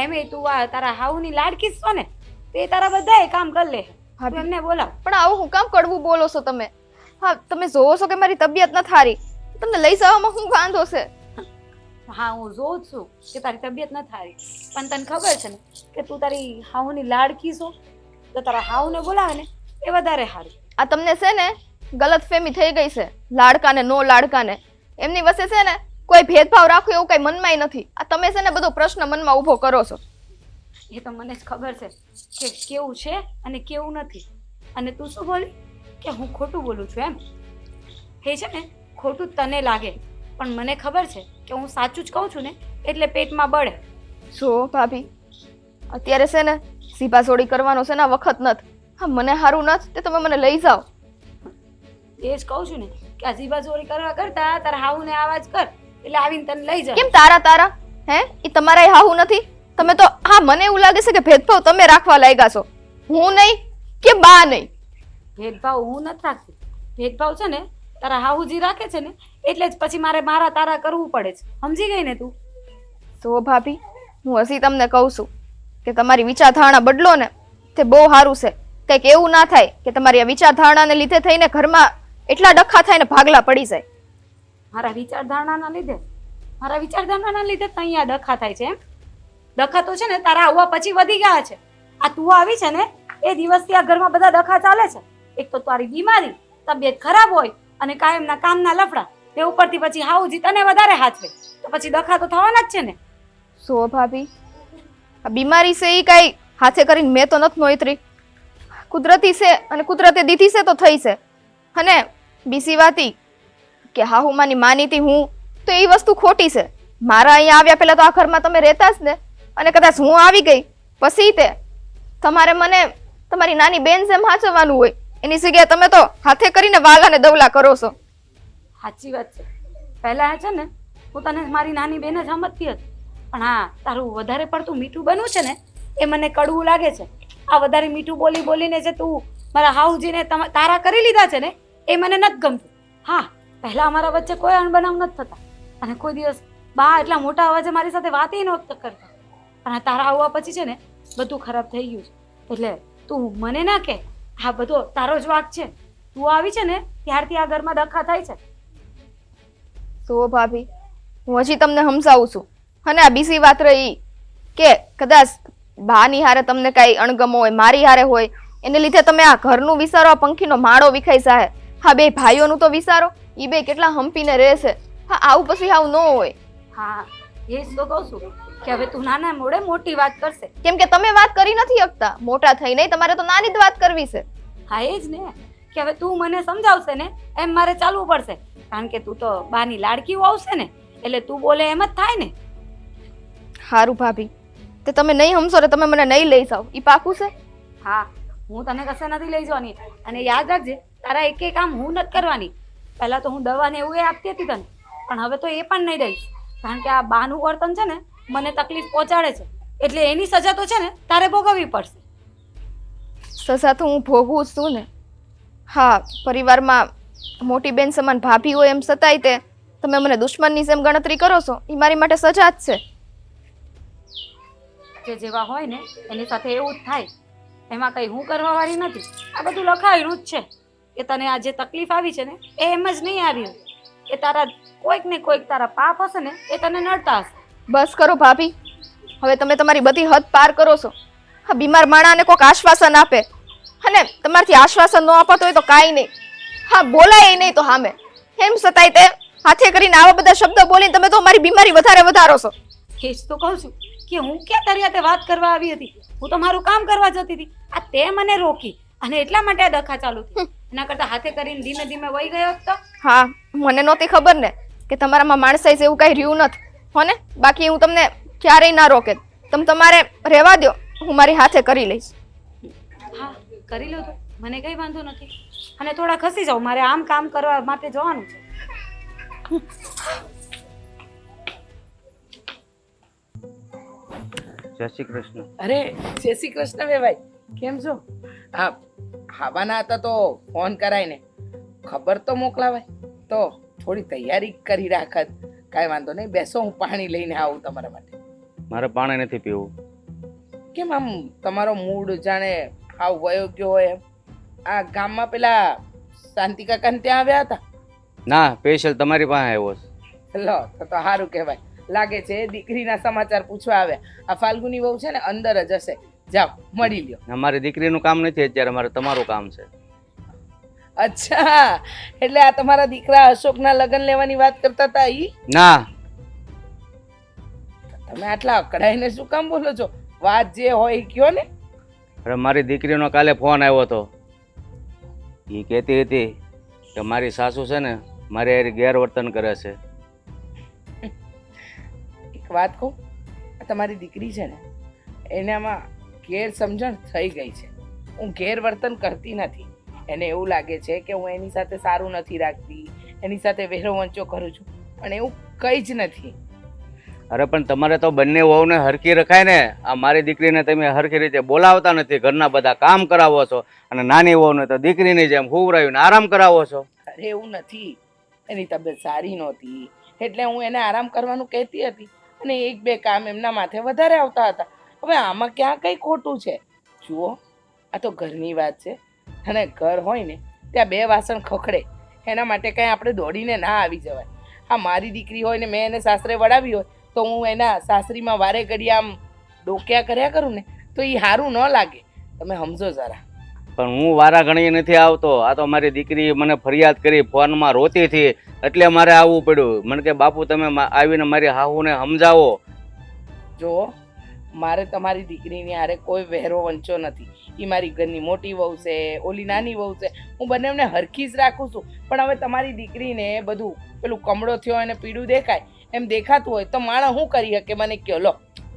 [SPEAKER 3] એમે તું આ તારા હાઉની લાડકી છો ને, તે તારા બધાય કામ કરી લે. તું એમને બોલાવ.
[SPEAKER 2] પણ આવું હું કામ કડવું બોલો છો તમે? હા, તમે જોવો છો કે મારી તબિયત ન થારી, તમને લઈ જવામાં હું વાંધો છે?
[SPEAKER 3] હા, હું જોઉં છું કે તારી તબિયત ન થારી, પણ તને ખબર છે ને કે તું તારી હાઉની લાડકી છો, તો તારા હાઉને બોલાવે ને એ વધારે સારું.
[SPEAKER 2] આ તમને છે ને ગલત ફેમી થઈ ગઈ છે. લાડકા ને નો લાડકા ને એમની વચ્ચે છે ને કોઈ ભેદભાવ રાખો એવું કઈ મનમાંય નથી. આ તમે છે ને બધો પ્રશ્ન મનમાં ઊભો કરો છો.
[SPEAKER 3] એ તો મને જ ખબર છે કે કેવું છે અને કેવું નથી. અને તું શું બોલી કે હું ખોટું બોલું છું એમ? એ છે ને ખોટું તને લાગે, પણ મને ખબર છે કે હું સાચું જ કહું છું ને, એટલે પેટમાં બળે.
[SPEAKER 2] જો ભાભી, અત્યારે છે ને સીભાસોડી કરવાનો છે ને આ વખત નથી. હા, મને સારું નથી તે તમે મને લઈ જાઓ.
[SPEAKER 3] એ જ કહું છું ને કે આ જીબાજોરી કરવા કરતા તારા હાઉને આવાજ કર, એટલે આવીને તને લઈ જાવ.
[SPEAKER 2] કેમ તારા હે? એ તમારા હાહુ નથી? તમે તો હા, મને એવું લાગે છે કે ભેદભાવ તમે રાખવા લાગ્યા છો, હું નહીં કે બા નહીં.
[SPEAKER 3] ભેદભાવ હું નથી રાખતી. ભેદભાવ છે ને તારા હાઉજી રાખે છે ને, એટલે જ પછી મારે મારા તારા કરવું પડે છે. સમજી ગઈ ને તું?
[SPEAKER 2] તો ભાભી, હું હજી તમને કહું છું કે તમારી વિચારધારણા બદલો ને તે બહુ સારું છે. કંઈક એવું ના થાય કે તમારી આ વિચારધારણાને લીધે થઈને ઘરમાં એટલા ડખા થાય ને ભાગલા પડી જાય.
[SPEAKER 3] મારા વિચારધારણાના લીધે તો અહીંયા ડખા થાય છે એમ? ડખા તો છે ને તારા આવવા પછી વધી ગયા છે. આ તું આવી છે ને એ દિવસથી આ ઘરમાં બધા ડખા ચાલે છે. એક તો તારી બીમારી, તબિયત ખરાબ હોય અને કાયમના કામના લફડા, તે ઉપરથી પછી હાઉજી તને વધારે હાચવે, તો પછી ડખા તો થવાના જ છે ને.
[SPEAKER 2] સો ભાભી, આ બીમારી છે એ કઈ હાથે કરીને મેં તો નથી નોતરી. કુદરતી છે અને કુદરતે દીધી છે તો થઈ છે. અને બીજી વાત ઈ કે હાહુમાની માનીતી હું તો એ વસ્તુ ખોટી છે. મારા અહીંયા આવ્યા પહેલા તો આ ઘરમાં તમે રહેતા જ ને, અને કદાચ હું આવી ગઈ પછી તે તમારે મને તમારી નાની બેન જેમ હાચવવાનું હોય, એની જગ્યાએ તમે તો હાથે કરીને વાલાને દવલા કરો છો.
[SPEAKER 3] સાચી વાત છે. પહેલા છે ને હું તને મારી નાની બેન જ સમજતી હતી, પણ હા, તારું વધારે પડતું મીઠું બનવું છે ને એ મને કડવું લાગે છે. આ વધારે મીઠું બોલી બોલીને જે તું મારા હાઉજીને તારા કરી લીધા છે ને એ મને નથી ગમતું. હા, પહેલા અમારા વચ્ચે કોઈ અણબનાવ નથી થતા, અને કોઈ દિવસ બા એટલા મોટા અવાજે મારી સાથે વાત નહોતા કરતા, અને તારા આવવા પછી છે ને બધું ખરાબ થઈ ગયું છે. એટલે તું મને ના કે આ બધો તારો જ વાંક છે. તું આવી છે ને ત્યારથી આ ઘરમાં ડખા થાય છે.
[SPEAKER 2] સો ભાભી, હું હજી તમને સમજાવું છું. અને આ બીજી વાત રહી કે કદાચ બાની હારે તમને કઈ અણગમો હોય, મારી હારે હોય, એને લીધે તમે આ ઘરનું વિચારો, આ પંખીનો માળો વિખાઈ જાય. હા, બે ભાઈઓનું તો વિચારો, ઈ બે કેટલા હંપીને રહેશે. હા, આવું પછી આવું ન હોય.
[SPEAKER 3] હા, એ જ તો કહું છું કે હવે તું નાના મોડે મોટી વાત કરશે.
[SPEAKER 2] કેમ કે તમે વાત કરી નથી શકતા, મોટા થઈ નહીં, તમારે તો નાની જ વાત કરવી છે.
[SPEAKER 3] હા, એ જ ને કે હવે તું મને સમજાવશે ને એમ મારે ચાલવું પડશે, કારણ કે તું તો બાની લાડકીઓ આવશે ને, એટલે તું બોલે એમ જ થાય ને.
[SPEAKER 2] સારું ભાભી, તે તમે નહીં સમજો ને તમે મને નહીં લઈ જાઓ, ઈ પાકું છે?
[SPEAKER 3] હા, હું તને કશે નથી લઈ જવાની, અને યાદ રાખજે તારા એક કામ હું નથી કરવાની. પહેલા તો હું દવાને એવું એ આપતી હતી તને, પણ હવે તો એ પણ નહીં દઈશ, કારણ કે આ બાનું વર્તન છે ને મને તકલીફ પહોંચાડે છે, એટલે એની સજા તો છે ને તારે ભોગવવી પડશે.
[SPEAKER 2] સજા તો હું ભોગવું જ છું ને. હા, પરિવારમાં મોટી બેન સમાન ભાભી હોય એમ છતાંય તે તમે મને દુશ્મનની જેમ ગણતરી કરો છો, એ મારી માટે સજા જ છે.
[SPEAKER 3] જે જેવા હોય ને એની સાથે એવું જ થાય, એમાં કંઈ હું કરવા વાળી નથી. આ બધું લખાયેલું જ છે કે તને આ જે તકલીફ આવી છે ને એ એમ જ નહીં આવી હોય, એ તારા કોઈક ને કોઈક તારા પાપ હશે ને એ તને નડતા હશે.
[SPEAKER 2] બસ કરો ભાભી, હવે તમે તમારી બધી હદ પાર કરો છો. હા, બીમાર માણાને કોઈક આશ્વાસન આપે, અને તમારથી આશ્વાસન ન અપાતું હોય તો કાંઈ નહીં. હા, બોલાય નહીં તો સામે, એમ છતાંય તે હાથે કરીને આવા બધા શબ્દો બોલીને તમે તો મારી બીમારી વધારે વધારો છો.
[SPEAKER 3] એ જ તો કહું છું કે હું ક્યાં તારી હાથે વાત કરવા આવી હતી, હું તો મારું કામ કરવા જતી હતી. આ તે મને રોકી અને એટલા માટે આ ડખા ચાલુ થઈ. એના કરતા હાથે કરીને ધીમે ધીમે વહી ગયો તો.
[SPEAKER 2] હા, મને નહોતી ખબર ને કે તમારામાં માણસાઈ જેવું કાંઈ રહ્યું નથી હો ને. બાકી હું તમને ક્યારેય ના રોકે, તમે તમારે રહેવા દો, હું મારી હાથે કરી લઈશ.
[SPEAKER 3] હા, કરી લો તો મને કઈ વાંધો નથી. અને થોડા ખસી જાઓ, મારે આમ કામ કરવા માટે જવાનું છે.
[SPEAKER 6] જય શ્રી કૃષ્ણ.
[SPEAKER 1] અરે જય શ્રી કૃષ્ણ બે ભાઈ, કેમ છો? હા, આવવાના હતા તો ફોન કરાય ને, ખબર તો મોકલાવાય તો થોડી તૈયારી કરી રાખત. કાંઈ વાંધો નહીં, બેસો, હું પાણી લઈને આવું તમારા માટે.
[SPEAKER 6] મારે પાણી નથી પીવું.
[SPEAKER 1] કેમ આમ તમારો મૂડ જાણે હાવ વયો ગયો હોય એમ? આ ગામમાં પેલા શાંતિ કાકાને ત્યાં આવ્યા હતા?
[SPEAKER 6] ના, સ્પેશિયલ તમારી પાસે આવ્યો છે.
[SPEAKER 1] લો તો સારું કહેવાય. લાગે છે દીકરીના સમાચાર પૂછવા આવ્યા. આ ફાલ્ગુની વહુ છે ને અંદર જ હશે, જાઓ મળી લ્યો.
[SPEAKER 6] અમારી દીકરીનું કામ નથી અત્યારે, મારે તમારું કામ છે.
[SPEAKER 1] અચ્છા, એટલે આ તમારા દીકરા અશોકના લગ્ન લેવાની વાત કરતા હતા ઈ?
[SPEAKER 6] ના,
[SPEAKER 1] તમે આટલા અકળાઈને શું કામ બોલો છો? વાત જે હોય એ કયો ને.
[SPEAKER 6] અરે મારી દીકરીનો કાલે ફોન આવ્યો હતો. એ કહેતી હતી કે મારી સાસુ છે ને મારે હારે ગેરવર્તન કરે છે.
[SPEAKER 1] એક વાત કહું, આ તમારી દીકરી છે ને એનામાં ગેરસમજણ થઈ ગઈ છે. હું ગેરવર્તન કરતી નથી, એને એવું લાગે છે કે હું એની સાથે સારું નથી રાખતી, એની સાથે વેરો વંચો કરું છું, પણ એવું કંઈ જ નથી.
[SPEAKER 6] અરે પણ તમારે તો બંને વહુને હરખી રખાય ને. આ મારી દીકરીને તમે હરખી રીતે બોલાવતા નથી, ઘરના બધા કામ કરાવો છો, અને નાની વહુને તો દીકરીની જેમ હુવરાવીને આરામ કરાવો છો.
[SPEAKER 1] અરે એવું નથી, એની તબિયત સારી નહોતી એટલે હું એને આરામ કરવાનું કહેતી હતી, અને એક બે કામ એમના માથે વધારે આવતા હતા. હવે આમાં ક્યાં કંઈ ખોટું છે? જુઓ, આ તો ઘરની વાત છે, અને ઘર હોય ને ત્યાં બે વાસણ ખખડે, એના માટે કંઈ આપણે દોડીને ના આવી જવાય. હા, મારી દીકરી હોય ને મેં એને સાસરે વળાવી હોય તો હું એના સાસરીમાં વારે ઘડી આમ ડોક્યા કર્યા કરું ને તો એ સારું ન લાગે. તમે સમજો જરા.
[SPEAKER 6] પણ હું વારા ઘણીએ નથી આવતો. આ તો મારી દીકરી મને ફરિયાદ કરી, ફોનમાં રોતી હતી, એટલે મારે આવવું પડ્યું. મને કે બાપુ તમે આવીને મારી હાહુને સમજાવો.
[SPEAKER 1] જુઓ, મારે તમારી દીકરીની હારે કોઈ વહેરો વંચો નથી. એ મારી ઘરની મોટી વહુ છે, ઓલી નાની વહુ છે, હું બંનેને હરખી જ રાખું છું. પણ હવે તમારી દીકરીને બધું પેલું કમળો થયો અને પીળું દેખાય એમ દેખાતું હોય તો માણસ શું કરી શકે? મને કહો. લો,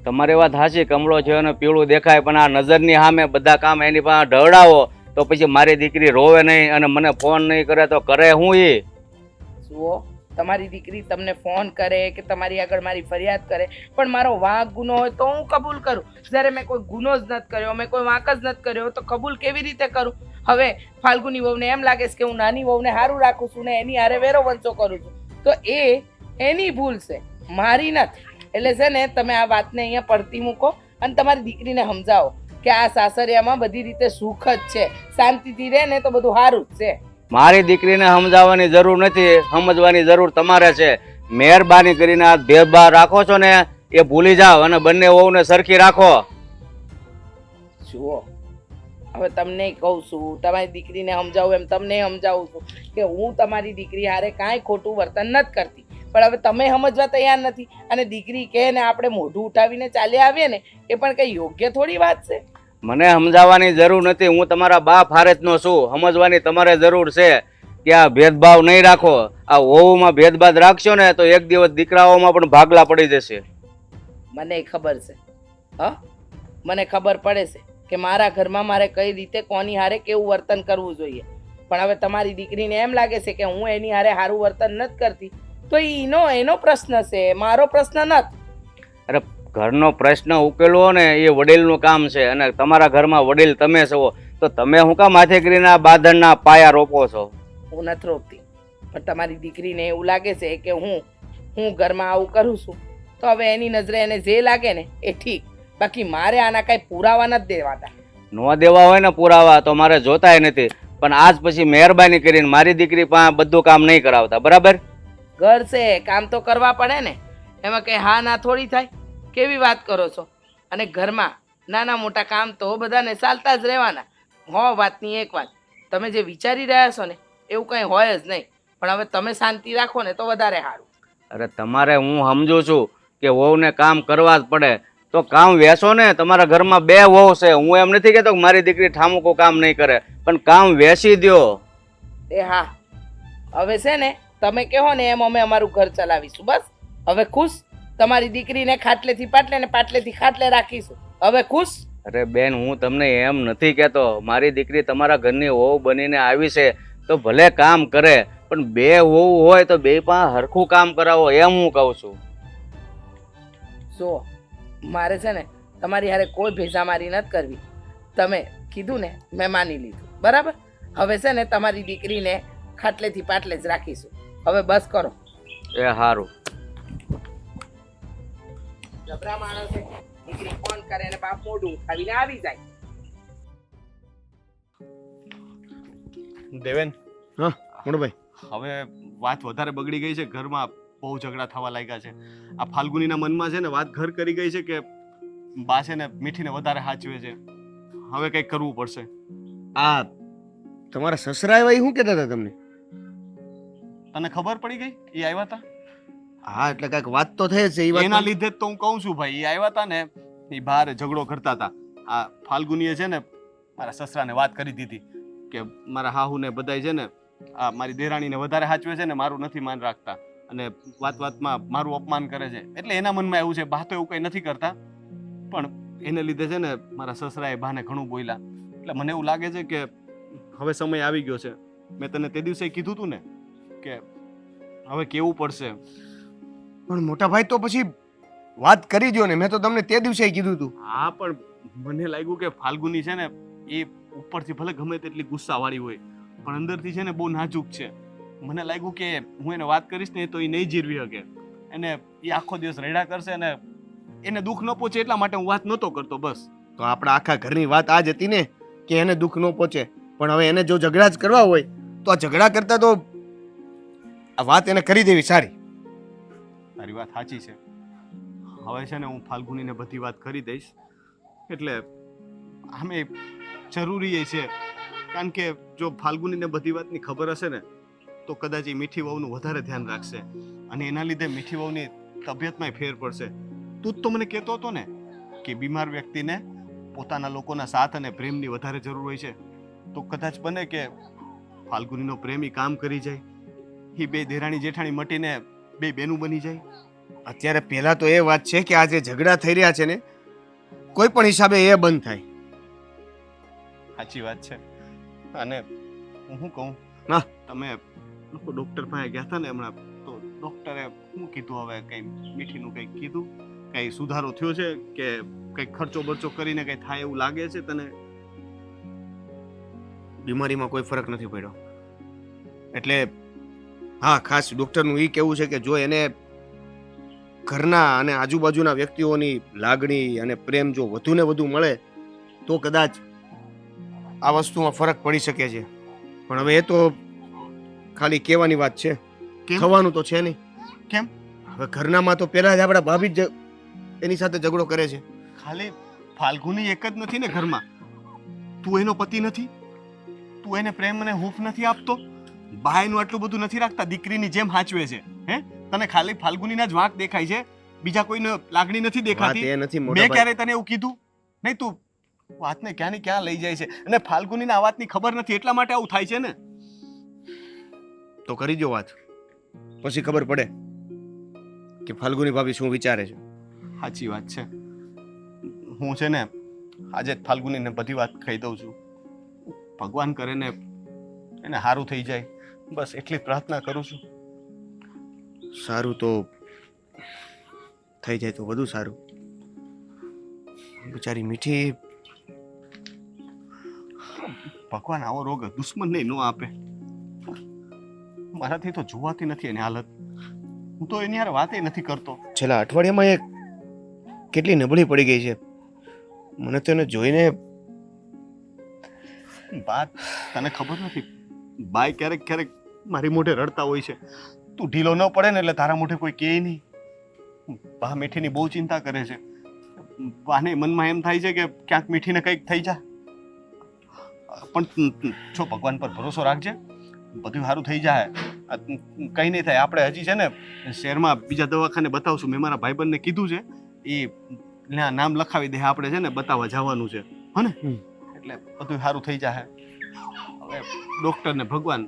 [SPEAKER 6] તમારી વાત હાચી, કમળો છે અને પીળું દેખાય, પણ આ નજરની સામે બધા કામ એની પાસે ઢળાવો તો પછી મારી દીકરી રોવે નહીં અને મને ફોન નહીં કરે તો કરે હું? એ
[SPEAKER 1] જુઓ, તમારી દીકરી તમને ફોન કરે કે તમારી આગળ મારી ફરિયાદ કરે, પણ મારો વાંક ગુનો હોય તો હું કબૂલ કરું. જ્યારે મેં કોઈ ગુનો જ નથી કર્યો, મેં કોઈ વાંક જ નથી કર્યો તો કબૂલ કેવી રીતે કરું? હવે ફાલ્ગુની વહુને એમ લાગે છે કે હું નાની વહુને સારું રાખું છું ને એની હારે વેરો વંચો કરું છું, તો એ એની ભૂલ છે, મારી નથી. એટલે છે ને તમે આ વાતને અહીંયા પડતી મૂકો અને તમારી દીકરીને સમજાવો કે આ સાસરિયામાં બધી રીતે સુખ જ છે, શાંતિથી રહે ને તો બધું સારું જ છે.
[SPEAKER 6] મારી દીકરીને સમજાવવાની જરૂર નથી, સમજવાની જરૂર તમારે છે. મહેરબાની કરીને આ ભેદભાવ રાખો છો ને એ ભૂલી જાઓ અને બંને વહુને સરખી રાખો.
[SPEAKER 1] જુઓ, હવે તમને કહું છું, તમારી દીકરીને સમજાવું એમ તમને સમજાવું છું કે હું તમારી દીકરી હારે કાંઈ ખોટું વર્તન નથી કરતી, પણ હવે તમે સમજવા તૈયાર નથી. અને દીકરી કહે ને આપણે મોઢું ઉઠાવીને ચાલી આવીએ ને એ પણ કંઈ યોગ્ય થોડી વાત છે.
[SPEAKER 6] મને સમજાવવાની જરૂર નથી, હું તમારા બાપ હારેતનો છું. સમજવાની તમારે જરૂર છે કે આ ભેદભાવ નહીં રાખો. આ વહુમાં ભેદભાવ રાખશો ને તો એક દિવસ દીકરાઓમાં પણ ભાગલા પડી જશે.
[SPEAKER 1] મને ખબર છે, હા, મને ખબર પડે છે કે મારા ઘરમાં મારે કઈ રીતે કોની હારે કેવું વર્તન કરવું જોઈએ. પણ હવે તમારી દીકરીને એમ લાગે છે કે હું એની હારે સારું વર્તન નથી કરતી તો એનો પ્રશ્ન છે, મારો પ્રશ્ન નથી.
[SPEAKER 6] અરે ઘરનો પ્રશ્ન ઉકેલવો ને એ વડીલનું કામ છે, અને તમારા ઘરમાં વડીલ તમે છો તો તમે શું કામ માથે કરીને આ બાંધણના પાયા રોપો છો?
[SPEAKER 1] હું નથી રોકતી, પણ તમારી દીકરીને એવું લાગે છે કે હું ઘરમાં આવું કરું છું તો હવે એની નજરે એને જે લાગે ને એ ઠીક, બાકી મારે આના કાંઈ પુરાવા નથી દેવાતા.
[SPEAKER 6] ન દેવા હોય ને પુરાવા તો મારે જોતાય નથી, પણ આજ પછી મહેરબાની કરીને મારી દીકરી પાસે બધું કામ નહીં કરાવતા, બરાબર?
[SPEAKER 1] ઘર છે, કામ તો કરવા પડે ને, એમાં કંઈ હા ના થોડી થાય. કેવી વાત કરો છો? અને ઘરમાં નાના મોટા કામ તો બધાને ચાલતા જ રહેવાના. વાતની એક વાત, તમે જે વિચારી રહ્યા છો ને એવું કંઈ હોય જ નહીં, પણ હવે તમે શાંતિ રાખો ને તો વધારે સારું.
[SPEAKER 6] અરે તમારે હું સમજુ છું કે વહુને કામ કરવા જ પડે તો કામ વેચો ને. તમારા ઘરમાં બે વહુ છે, હું એમ નથી કહેતો કે મારી દીકરી ઠામુકો કામ નહીં કરે, પણ કામ વેચી દો.
[SPEAKER 1] એ હા, હવે છે ને તમે કહો ને એમ અમે અમારું ઘર ચલાવીશું. બસ હવે ખુશ? તમારી દીકરીને ખાટલેથી પાટલે ને પાટલેથી ખાટલે રાખીશું. હવે ખુશ?
[SPEAKER 6] અરે બેન, હું તમને એમ નથી કહેતો. મારી દીકરી તમારા ઘરની વહુ બનીને આવી છે તો ભલે કામ કરે, પણ બે વહુ હોય તો બે પાસે હરખું કામ કરાવો, એમ હું કહું છું.
[SPEAKER 1] જો મારે છે ને તમારી હારે કોઈ ભેજામારી નથી કરવી. તમે કીધું ને મેં માની લીધું, બરાબર. હવે છે ને તમારી દીકરીને ખાટલેથી પાટલે જ રાખીશું. હવે બસ કરો.
[SPEAKER 6] એ સારું.
[SPEAKER 1] જબરા માણસે દીકરી ફોન કરે ને બાપ મોઢું ઉઠાવીને આવી જાય.
[SPEAKER 5] દેવેન,
[SPEAKER 4] હા મોટોભાઈ,
[SPEAKER 5] હવે વાત વધારે બગડી ગઈ છે, ઘરમાં બહુ ઝઘડા થવા લાગ્યા છે. આ ફાલ્ગુનીના મનમાં છે ને વાત ઘર કરી ગઈ છે કે બા છે ને મીઠીને વધારે સાચવે છે. હવે કંઈક કરવું પડશે.
[SPEAKER 4] આ તમારા સસરા એવા શું કહેતા હતા તમને?
[SPEAKER 5] તને ખબર પડી ગઈ? એ આવ્યા હતા
[SPEAKER 4] હા, એટલે કાંઈક વાત તો થઈ જ છે. એ
[SPEAKER 5] એના
[SPEAKER 4] વાત
[SPEAKER 5] લીધે જ તો હું કહું છું ભાઈ. એ આવ્યા હતા ને, એ બહાર ઝઘડો કરતા હતા. આ ફાલ્ગુનીએ છે ને મારા સસરાને વાત કરી દીધી કે મારા હાહુને બધાય છે ને આ મારી દેરાણીને વધારે સાચવે છે ને મારું નથી માન રાખતા અને વાત વાતમાં મારું અપમાન કરે છે. એટલે એના મનમાં એવું છે. બા તો એવું કંઈ નથી કરતા, પણ એને લીધે છે ને મારા સસરાએ બાને ઘણું બોલ્યા. એટલે મને એવું લાગે છે કે હવે સમય આવી ગયો છે. મેં તને તે દિવસે કીધું હતું ને કે હવે કેવું પડશે.
[SPEAKER 4] પણ મોટા ભાઈ તો પછી વાત કરી દો ને. મેં તો તમને તે દિવસે કીધું હતું.
[SPEAKER 5] હા, પણ મને લાગ્યું કે ફાલ્ગુની છે ને એ ઉપરથી ભલે ગમે તેટલી ગુસ્સાવાળી હોય પણ અંદરથી છે ને બહુ નાજુક છે. મને લાગ્યું કે હું એને વાત કરીશ ને તો એ નહીં જીરવી શકે. એને એ આખો દિવસ રડ્યા કરશે અને એને દુઃખ ન પહોંચે એટલા માટે હું વાત નહોતો કરતો. બસ.
[SPEAKER 4] તો આપણા આખા ઘરની વાત આ જ હતી ને કે એને દુઃખ ન પહોંચે. પણ હવે એને જો ઝઘડા જ કરવા હોય તો આ ઝઘડા કરતા તો આ વાત એને કરી દેવી સારી.
[SPEAKER 5] તારી વાત સાચી છે. હવે છે ને હું ફાલ્ગુનીને બધી વાત કરી દઈશ. એટલે આમે જરૂરી એ છે, કારણ કે જો ફાલ્ગુનીને બધી વાતની ખબર હશે ને તો કદાચ એ મીઠી વહુનું વધારે ધ્યાન રાખશે અને એના લીધે મીઠી વહુની તબિયતમાં ફેર પડશે. તું જ તો મને કહેતો હતો ને કે બીમાર વ્યક્તિને પોતાના લોકોના સાથ અને પ્રેમની વધારે જરૂર હોય છે. તો કદાચ બને કે ફાલ્ગુનીનો પ્રેમી કામ કરી જાય, એ બે દેરાણી જેઠાણી મટીને બે બેનું બની જાય.
[SPEAKER 4] અત્યારે પહેલા તો એ વાત છે કે આ જે ઝઘડા થઈ રહ્યા છે ને કોઈ પણ હિસાબે એ બંધ થાય.
[SPEAKER 5] સાચી વાત છે. અને હું શું કહું,
[SPEAKER 4] હા.
[SPEAKER 5] તમે લોકો ડોક્ટર પાસે ગયા હતા ને હમણાં, તો ડોક્ટરે શું કીધું? હવે કઈ મીઠીનું કંઈક કીધું? કઈ સુધારો થયો છે કે કઈ ખર્ચો બરચો કરીને કઈ થાય એવું લાગે છે તને?
[SPEAKER 4] બીમારીમાં કોઈ ફરક નથી પડ્યો. એટલે હા, ખાસ ડૉક્ટરનું એ કહેવું છે કે જો એને ઘરના અને આજુબાજુના વ્યક્તિઓની લાગણી અને પ્રેમ જો વધુ ને વધુ મળે તો કદાચ આ વસ્તુમાં ફરક પડી શકે છે. પણ હવે એ તો ખાલી કહેવાની વાત છે.
[SPEAKER 5] કેમ?
[SPEAKER 4] થવાનું તો છે નહીં.
[SPEAKER 5] કેમ?
[SPEAKER 4] હવે ઘરનામાં તો પહેલા જ આપણા ભાભી જ એની સાથે ઝઘડો કરે છે.
[SPEAKER 5] ખાલી ફાલ્ગુની એક જ નથી ને ઘરમાં? તું એનો પતિ નથી? તું એને પ્રેમ અને હૂંફ નથી આપતો? બાયનું આટલું બધું નથી રાખતા? દીકરીની જેમ હાચવે છે. હે, તને ખાલી ફાલ્ગુનીના જ વાંક દેખાય છે, બીજા કોઈને લાગણી નથી
[SPEAKER 4] વાત
[SPEAKER 5] દેખાતી?
[SPEAKER 4] એ નથી
[SPEAKER 5] મેં
[SPEAKER 4] મોટા ભાઈ.
[SPEAKER 5] ક્યારે તને એવું કીધું? નહીં, તું વાતને ક્યાં ની ક્યાં લઈ જાય છે અને ફાલ્ગુનીને આ વાતની ખબર નથી એટલા માટે આવું થાય છે ને.
[SPEAKER 4] તો કરી દો વાત, પછી ખબર પડે કે ફાલ્ગુની ભાભી શું વિચારે છે.
[SPEAKER 5] સાચી વાત છે. હું છે ને આજે જ ફાલ્ગુનીને બધી વાત કહી દઉં છું. ભગવાન કરે ને એને સારું થઈ જાય, બસ એટલી પ્રાર્થના કરું છું.
[SPEAKER 4] સારું તો થઈ જાય તો વધુ સારું. બિચારી મીઠી,
[SPEAKER 5] ભગવાન આવો રોગ દુશ્મનને ન આપે. મારાથી તો જોવાતી નથી એની હાલત. હું તો એની યાર વાતે નથી કરતો.
[SPEAKER 4] છેલ્લા અઠવાડિયામાં એ કેટલી નબળી પડી ગઈ છે. મને તો એને જોઈને
[SPEAKER 5] વાત તને ખબર નથી, બાય ક્યારેક ક્યારેક મારી મોઢે રડતા હોય છે. તું ઢીલો ન પડે ને એટલે તારા મોઢે કોઈ કહે નહીં. બા મીઠીની બહુ ચિંતા કરે છે. બાને મનમાં એમ થાય છે કે ક્યાંક મીઠીને કંઈક થઈ જાય. પણ જો ભગવાન પર ભરોસો રાખજે, બધું સારું થઈ જાય. કંઈ નહીં થાય. આપણે હજી છે ને શહેરમાં બીજા દવાખાને બતાવશું. મેં મારા ભાઈબંધને કીધું છે, એ નામ લખાવી દે. આપણે છે ને બતાવવા જવાનું છે, હે ને? એટલે બધું સારું થઈ જાય. હવે ડૉક્ટર ને ભગવાન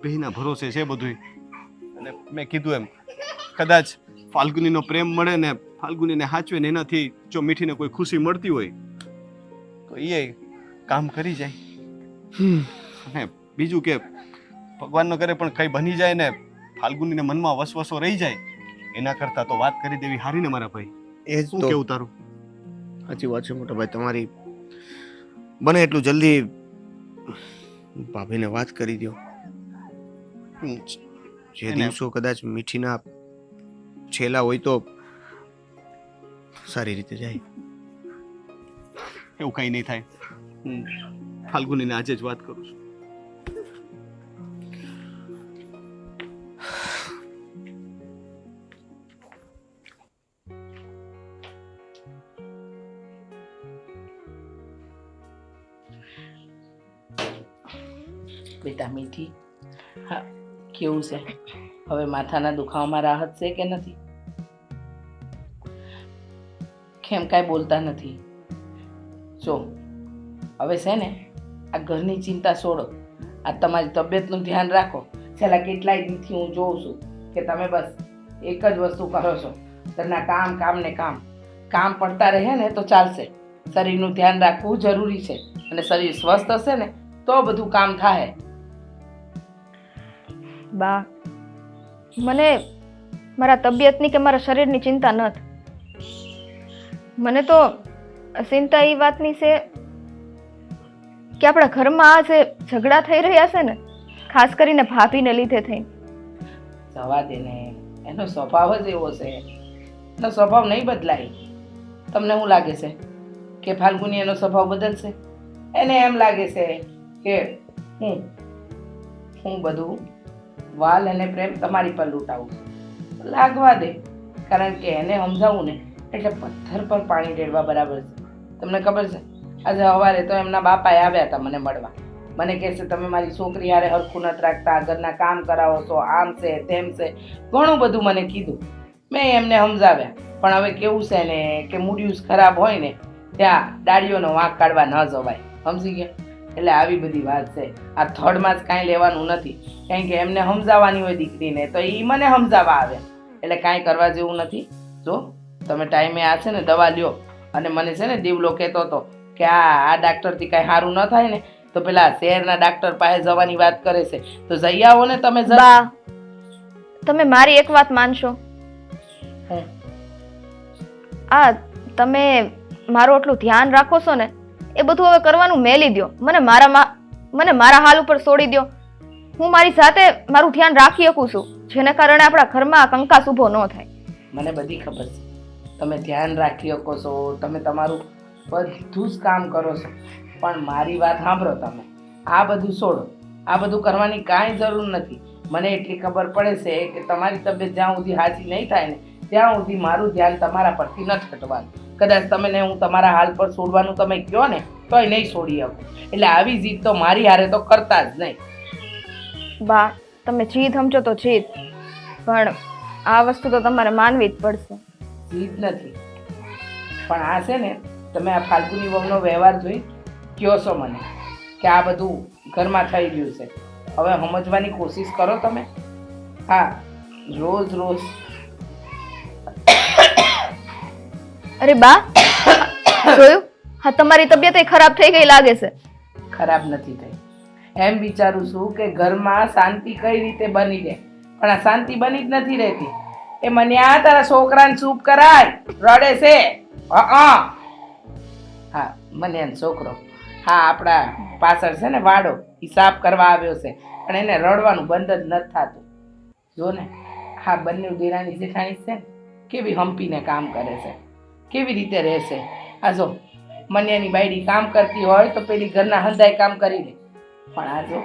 [SPEAKER 5] બેયના ભરોસે છે બધું. અને મેં કીધું એમ કદાચ ફાલ્ગુનીનો પ્રેમ મળે ને ફાલ્ગુનીને સાચવે ને એનાથી જો મીઠીને કોઈ ખુશી મળતી હોય તો એ કામ કરી જાય. અને બીજું કે ભગવાન ન કરે પણ કંઈ બની જાય ને ફાલ્ગુનીને મનમાં વસવસો રહી જાય એના કરતાં તો વાત કરી દેવી સારી ને મારા ભાઈ.
[SPEAKER 4] એ જ
[SPEAKER 5] શું
[SPEAKER 4] તો
[SPEAKER 5] કેવું તારું?
[SPEAKER 4] સાચી વાત છે મોટા ભાઈ તમારી. બને એટલું જલ્દી ભાભીને વાત કરી દો. જે
[SPEAKER 5] એને-
[SPEAKER 4] દિવસો કદાચ મીઠીના છેલ્લા હોય તો સારી રીતે જાય.
[SPEAKER 5] એવું કંઈ નહીં થાય. હું ફાલ્ગુનીને આજે જ વાત કરું છું.
[SPEAKER 7] બેટા મીઠી, હા કેવું છે હવે? માથાના દુખાવામાં રાહત છે કે નથી? કેમ કાંઈ બોલતા નથી? જો હવે છે ને આ ઘરની ચિંતા છોડો, આ તમારી તબિયતનું ધ્યાન રાખો. છેલ્લા કેટલાય દિવસથી હું જોઉં છું કે તમે બસ એક જ વસ્તુ કરો છો, ઘરના કામ કામ ને કામ. કામ પડતા રહે ને તો ચાલશે. શરીરનું ધ્યાન રાખવું જરૂરી છે, અને શરીર સ્વસ્થ હશે ને તો બધું કામ થાય.
[SPEAKER 2] બા, મને મારા તબિયતની કે મારા શરીરની ચિંતા નથી. મને તો ચિંતા એ વાતની છે કે આપણા ઘરમાં આ જે ઝઘડા થઈ રહ્યા છે ને, ખાસ કરીને ભાભીને લીધે થઈ.
[SPEAKER 7] જવા દે ને, એનો સ્વભાવ જ એવો છે. એનો સ્વભાવ નહીં બદલાય. તમને શું લાગે છે કે ફાલ્ગુની એનો સ્વભાવ બદલશે? એને એમ લાગે છે કે હું બધું વાલ અને પ્રેમ તમારી પર લૂંટાવું છું. લાગવા દે, કારણ કે એને સમજાવું ને એટલે પથ્થર પર પાણી રેડવા બરાબર છે. તમને ખબર છે, આજે સવારે તો એમના બાપાએ આવ્યા હતા મને મળવા. મને કહે છે તમે મારી છોકરી હારે હરખું નથી રાખતા, ઘરના કામ કરાવો છો, આમ છે તેમ છે, ઘણું બધું મને કીધું. મેં એમને સમજાવ્યા, પણ હવે કેવું છે ને કે મૂડ્યુસ ખરાબ હોય ને ત્યાં ડાળીઓનો વાંક કાઢવા ન જવાય. સમજી ગયા? એટલે આવી બધી વાત છે. આ થર્ડમાં જ કાંઈ લેવાનું નથી, કારણ કે એમને સમજાવવાની હોય દીકરીને તો એ મને સમજાવવા આવે, એટલે કાંઈ કરવા જેવું નથી. જો તમે ટાઈમે આ છે ને દવા લ્યો. અને મને છે ને દીવલો કહેતો હતો કે આ ડાક્ટરથી કાંઈ સારું ન થાય ને તો પેલા શહેરના ડાક્ટર પાસે જવાની વાત કરે છે, તો જઈ આવો ને તમે.
[SPEAKER 2] બા, તમે મારી એક વાત માનશો? આ તમે મારું એટલું ધ્યાન રાખો છો ને એ બધું હવે કરવાનું મેલી દો. મને મારા હાલ ઉપર છોડી દો. હું મારી સાથે મારું ધ્યાન રાખી શકું છું, જેને કારણે આપણા ઘરમાં કંકાસ ઊભો ન થાય.
[SPEAKER 7] મને બધી ખબર છે તમે ધ્યાન રાખી શકો છો, તમે તમારું બધું જ કામ કરો છો, પણ મારી વાત સાંભળો. તમે આ બધું છોડો. આ બધું કરવાની કાંઈ જરૂર નથી. મને એટલી ખબર પડે છે કે તમારી તબિયત જ્યાં સુધી હાજી નહીં થાય ને ત્યાં સુધી મારું ધ્યાન તમારા પરથી નથી હટવાનું. કદાચ તમને હું તમારા હાલ પર છોડવાનું તમે કહો ને તોય નહીં છોડી શકું. એટલે આવી જીદ તો મારી હારે તો કરતા જ નહીં.
[SPEAKER 2] બા, તમે જીદ સમજો તો જીદ, પણ આ વસ્તુ તો તમારે માનવી જ પડશે.
[SPEAKER 7] જીદ નથી, પણ આ છે ને તમે આ ફાલ્ગુની વહુનો વ્યવહાર જોઈ કહો છો મને કે આ બધું ઘરમાં થઈ ગયું છે. હવે સમજવાની કોશિશ કરો તમે. હા, રોજ રોજ.
[SPEAKER 2] અરે બા, જોયું? હા, તમારી તબિયત ખરાબ થઈ ગઈ લાગે છે.
[SPEAKER 7] ખરાબ નથી થઈ. એમ વિચારું છું કે ઘરમાં શાંતિ કઈ રીતે બની રહે, પણ આ શાંતિ બની જ નથી રહેતી. એ મને આ તારા છોકરાને ચૂપ કરાય, રડે છે. હા, મને એનો છોકરો, હા આપણા પાછળ છે ને વાડો, એ સાફ કરવા આવ્યો છે, પણ એને રડવાનું બંધ જ નથી થતું. જો ને હા, બંને દેરાણી જેઠાણી છે ને કેવી હંપીને કામ કરે છે, કેવી રીતે રહેશે. આ જો મન્યાની બાયડી કામ કરતી હોય તો પેલી ઘરના હંધાય કામ કરી લે, પણ આ જો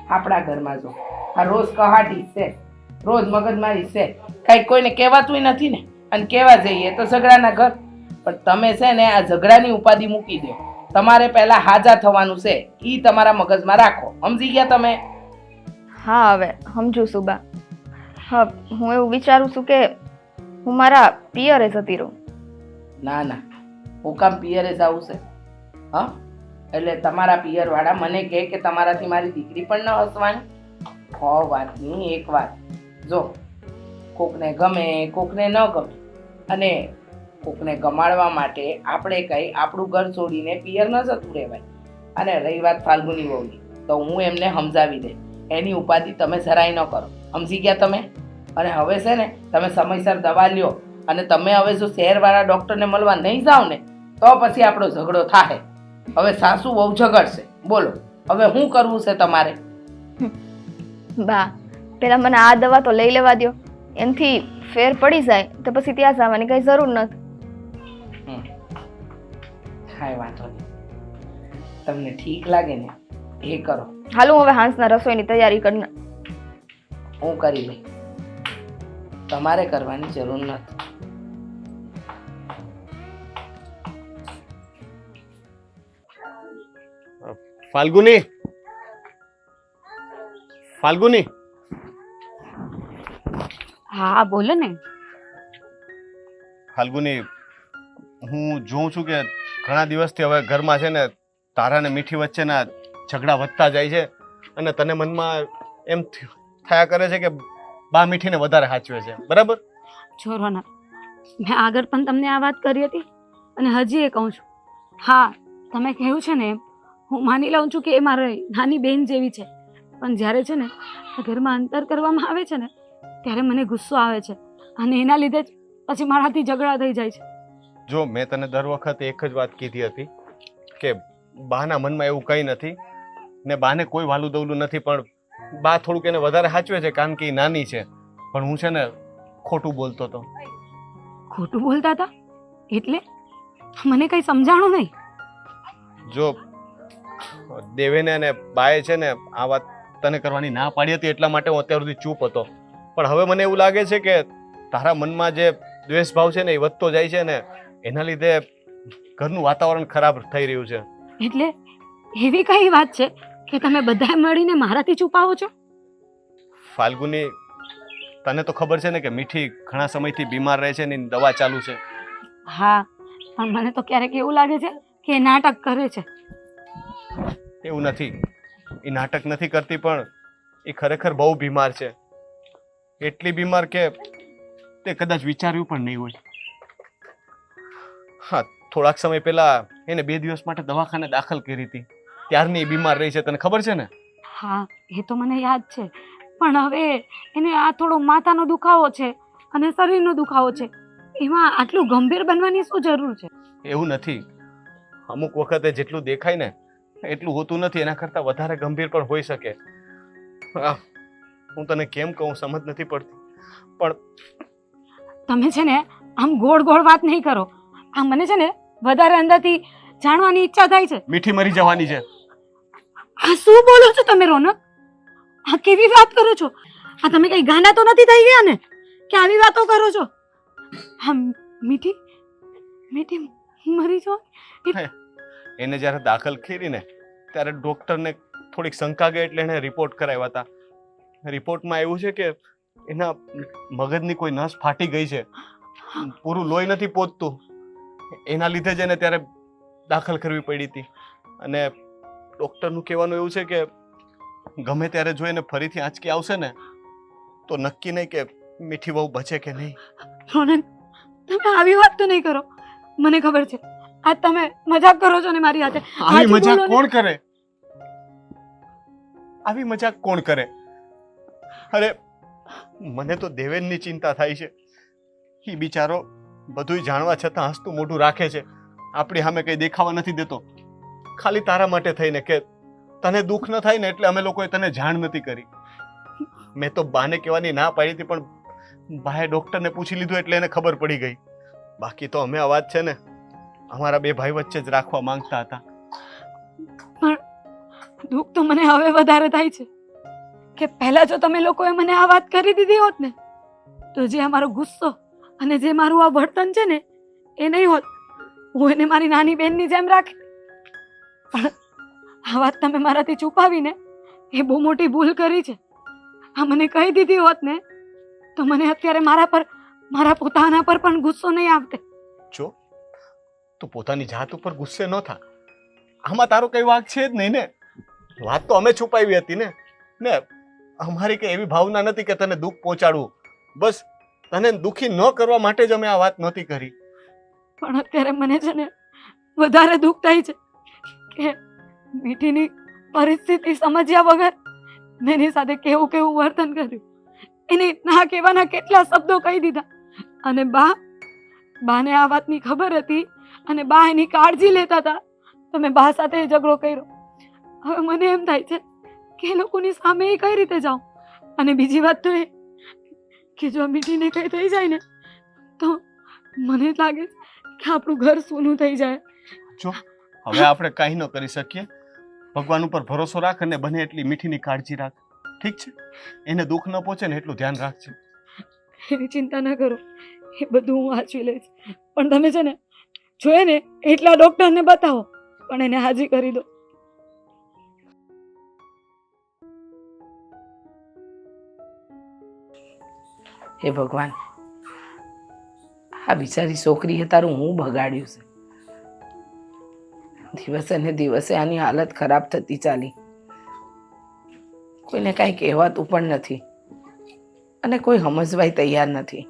[SPEAKER 7] આપણા ઘરમાં જો આ રોજ કહાટી છે, રોજ મગજમારી છે, કાંઈ કોઈને કહેવાતું નથી ને. અને કહેવા જઈએ તો ઝઘડાના ઘર. પણ તમે છે ને આ ઝઘડાની ઉપાધિ મૂકી દો. તમારે પહેલા હાજા થવાનું છે, એ તમારા મગજમાં રાખો. સમજી ગયા તમે?
[SPEAKER 2] હા, હવે સમજુ છું બા. હા, હું એવું વિચારું છું કે હું મારા પિયરે જતી રહું.
[SPEAKER 7] ના ના, હું કામ પિયરે જવું છે? હા, એટલે તમારા પિયરવાળા મને કહે કે તમારાથી મારી દીકરી પણ ન હસવાની. વાતની એક વાત, જો કોકને ગમે કોકને ન ગમે, અને કોકને ગમાડવા માટે આપણે કંઈ આપણું ઘર છોડીને પિયર ન જતું રહેવાય. અને રહી વાત ફાલ્ગુની વહુની, તો હું એમને સમજાવી દે. એની ઉપાધિ તમે જરાય ન કરો. સમજી ગયા તમે? અને હવે છે ને તમે સમયસર દવા લ્યો. અને તમે હવે જો શહેરવાળા ડૉક્ટરને મળવા નહીં જાઓ ને તો પછી આપણો ઝઘડો થાય. હવે સાસુ બહુ ઝઘડશે. બોલો હવે શું કરવું છે તમારે?
[SPEAKER 2] બા પેલા મને આ દવા તો લઈ લેવા દ્યો, એનથી ફેર પડી જાય તો પછી ત્યાં જવાની કઈ જરૂર નથી.
[SPEAKER 7] કાંઈ વાંધો નહીં, તમને ઠીક લાગે ને એ કરો.
[SPEAKER 2] હાલો હું હવે હાંસના રસોઈની તૈયારી કરી
[SPEAKER 7] હું કરી લઈ, તમારે કરવાની જરૂર નથી.
[SPEAKER 5] ફાલ્ગુની, ફાલ્ગુની,
[SPEAKER 3] હા બોલો ને.
[SPEAKER 5] ફાલ્ગુની, હું જોઉં છું કે ઘણા દિવસથી હવે ઘરમાં છે ને તારા ને મીઠી વચ્ચેના ઝઘડા વધતા જાય છે અને તને મનમાં એમ થયા કરે છે કે બા મીઠીને વધારે સાચવે છે, બરાબર?
[SPEAKER 3] જો રોનક, મેં આગળ પણ તમને આ વાત કરી હતી અને હજી એ કહું છું. હા, તમે કહ્યું છે ને એમ હું માની લઉં છું કે એ મારી નાની બહેન જેવી છે, પણ જ્યારે છે ને આ ઘરમાં અંતર કરવામાં આવે છે ને ત્યારે મને ગુસ્સો આવે છે અને એના લીધે જ પછી મારાથી ઝઘડા થઈ જાય છે.
[SPEAKER 5] જો મેં તને દર વખતે એક જ વાત કીધી હતી કે બાના મનમાં એવું કંઈ નથી ને બાને કોઈ વાલું દવલું નથી, પણ બા થોડુંક એને વધારે સાચવે છે કારણ કે એ નાની છે. પણ હું છે ને ખોટું બોલતો હતો.
[SPEAKER 3] ખોટું બોલતા હતા એટલે મને કંઈ સમજાણું નહીં.
[SPEAKER 5] જો દેવેને અને બાએ છે ને આ વાત તને કરવાની ના પાડી હતી એટલા માટે હું અત્યાર સુધી ચૂપ હતો, પણ હવે મને એવું લાગે છે કે તારા મનમાં જે દ્વેષ ભાવ છે ને એ વધતો જાય છે ને એના લીધે ઘરનું વાતાવરણ ખરાબ થઈ રહ્યું છે.
[SPEAKER 3] એટલે એવી કઈ વાત છે કે તમે બધાએ મળીને મારાથી છુપાવો છો?
[SPEAKER 5] ફાલ્ગુની, તને તો ખબર છે ને કે મીઠી ઘણા સમયથી બીમાર રહે છે ને એની દવા ચાલુ છે.
[SPEAKER 3] હા, પણ મને તો ક્યારેક એવું લાગે છે કે એ નાટક કરે છે.
[SPEAKER 5] એવું નથી, એ નાટક નથી કરતી, પણ એ ખરેખર બહુ બીમાર છે. એટલી બીમાર કે તે કદાચ વિચાર્યું પણ નહીં હોય. હા, થોડાક સમય પહેલા એને 2 દિવસ માટે દવાખાને દાખલ કરી હતી, ત્યારની એ બીમાર રહી છે, તને ખબર છે ને?
[SPEAKER 3] હા, એ તો મને યાદ છે, પણ હવે એને આ થોડો માથાનો દુખાવો છે અને શરીરનો દુખાવો છે, એમાં આટલું ગંભીર બનવાની શું જરૂર છે?
[SPEAKER 5] એવું નથી, અમુક વખતે જેટલું દેખાય ને એટલું હોતું નથી, એના કરતાં વધારે ગંભીર પણ હોઈ શકે. હું તને કેમ કહું સમજ નથી પડતી, પણ
[SPEAKER 3] તમે છે ને આમ ગોળ ગોળ વાત નહીં કરો. આ મને છે ને વધારે અંદરથી જાણવાની ઈચ્છા થાય છે.
[SPEAKER 5] મીઠી મરી જવાની છે.
[SPEAKER 3] આ શું બોલો છો તમે રોનક? આ કેવી વાત કરો છો? આ તમે કઈ ગાંડા તો નથી થઈ ગયા ને કે આવી વાતો કરો છો? હા, મીઠી મીઠી મરી જવાની.
[SPEAKER 5] એને જ્યારે દાખલ કરી ને ત્યારે ડોક્ટરને થોડીક શંકા ગઈ એટલે એને રિપોર્ટ કરાવ્યા હતા. રિપોર્ટમાં એવું છે કે એના મગજની કોઈ નસ ફાટી ગઈ છે, પૂરું લોહી નથી પહોંચતું, એના લીધે જ એને ત્યારે દાખલ કરવી પડી હતી. અને ડોક્ટરનું કહેવાનું એવું છે કે ગમે ત્યારે જો એને ફરીથી આંચકી આવશે ને તો નક્કી નહીં કે મીઠી બહુ બચે કે નહીં.
[SPEAKER 3] રોનક, તમે આવી વાત તો નહીં કરો. મને ખબર છે આજ તમે મજાક કરો છો ને મારી સાથે.
[SPEAKER 5] આવી મજાક કોણ કરે? આવી મજાક કોણ કરે? અરે મને તો દેવેનની ચિંતા થાય છે. એ બિચારો બધું જાણવા છતાં હસતું મોઢું રાખે છે, આપણી સામે કઈ દેખાવા નથી દેતો, ખાલી તારા માટે થઈને કે તને દુઃખ ન થાય ને એટલે અમે લોકોએ તને જાણ નથી કરી. મેં તો બાને કહેવાની ના પાડી હતી, પણ બાએ ડોક્ટરને પૂછી લીધું એટલે એને ખબર પડી ગઈ. બાકી તો અમે આ વાત છે ને અમારા 2 ભાઈ વચ્ચે જ રાખવા માંગતા હતા.
[SPEAKER 3] પણ દુઃખ તો મને હવે વધારે થાય છે કે પહેલા જો તમે લોકોએ મને આ વાત કરી દીધી હોત ને તો જે અમારો ગુસ્સો અને જે મારું આ વર્તન છે ને એ નહીં હોત. હું એને મારી નાની બહેનની જેમ રાખી. પણ આ વાત તમે મારાથી છુપાવીને એ બહુ મોટી ભૂલ કરી છે. આ મને કહી દીધી હોત ને તો મને અત્યારે મારા પોતાના પર પણ ગુસ્સો નહીં આવતે.
[SPEAKER 5] જો તું પોતાની જાત ઉપર ગુસ્સે ન થા, આમાં તારો કઈ વાંક છે જ નહીં ને. વાત તો અમે છુપાવી હતી ને અમારી કઈ એવી ભાવના નથી કે તને દુઃખ પહોંચાડવું, બસ તને દુઃખી ન કરવા માટે જ અમે આ વાત નહોતી કરી.
[SPEAKER 3] પણ અત્યારે મને છે ને વધારે દુઃખ થાય છે કે મીઠીની પરિસ્થિતિ સમજ્યા વગર મેં એની સાથે કેવું વર્તન કર્યું. એને ના કહેવાના કેટલા શબ્દો કહી દીધા. અને બાને આ વાતની ખબર હતી અને બા એની કાળજી લેતા હતા તમે બા સાથે ઝઘડો કર્યો. હવે મને એમ થાય છે કે એ લોકોની સામે એ કઈ રીતે જાઉં. અને બીજી વાત તો એ કે જો મીઠીને કંઈ થઈ જાય ને તો મને લાગે છે કે આપણું ઘર સૂનું થઈ જાય.
[SPEAKER 5] જો હવે આપણે કાંઈ ન કરી શકીએ. ભગવાન ઉપર ભરોસો રાખ અને બને એટલી મીઠીની કાળજી રાખ. ઠીક છે? એને દુઃખ ન પહોંચે ને એટલું ધ્યાન રાખજે.
[SPEAKER 3] એની ચિંતા ના કરો, એ બધું હું વાંચી લઈશ. પણ તમે છે ને જોઈએ ને એટલા ડૉક્ટરને બતાવો પણ એને હાજી કરી દો.
[SPEAKER 7] હે ભગવાન, આ બિચારી છોકરીએ તારું હું બગાડ્યું છે. દિવસે ને દિવસે આની હાલત ખરાબ થતી ચાલી. કોઈને કાંઈ કહેવાતું પણ નથી અને કોઈ સમજવાય તૈયાર નથી.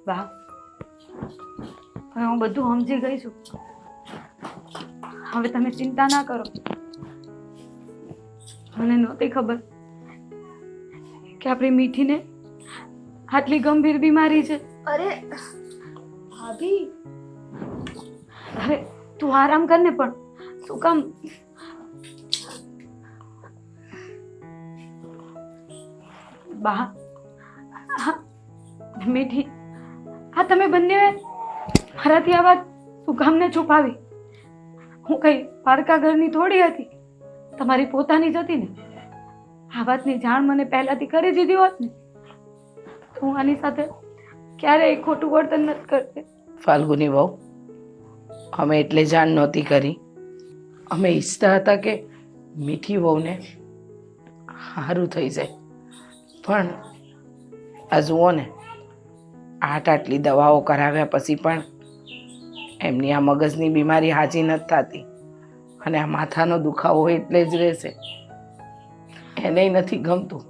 [SPEAKER 3] બા, હવે હું બધું સમજી ગઈ છું. હવે તમે ચિંતા ના કરો. મને નહોતી ખબર કે આપણી મીઠીને આટલી ગંભીર બીમારી છે.
[SPEAKER 2] અરે ભાભી,
[SPEAKER 3] અરે તું આરામ કર ને, પણ શું કામ? બા, મીઠી, હા તમે બંને મારાથી આ વાત શું કામને છુપાવી? હું કઈ પારકા ઘરની થોડી હતી, તમારી પોતાની જ હતી ને. આ વાતની જાણ મને પહેલાથી કરી દીધી હોત ને તો હું આની સાથે ક્યારેય ખોટું વર્તન નથી કરતી.
[SPEAKER 7] ફાલ્ગુની વહુ, અમે એટલે જાણ નહોતી કરી. અમે ઈચ્છતા હતા કે મીઠી વહુને સારું થઈ જાય. પણ આ જુઓ ને, આટલી દવાઓ કરાવ્યા પછી પણ એમની આ મગજની બીમારી હાજી નથી થતી અને આ માથાનો દુખાવો એટલે જ રહેશે. એને નથી ગમતું.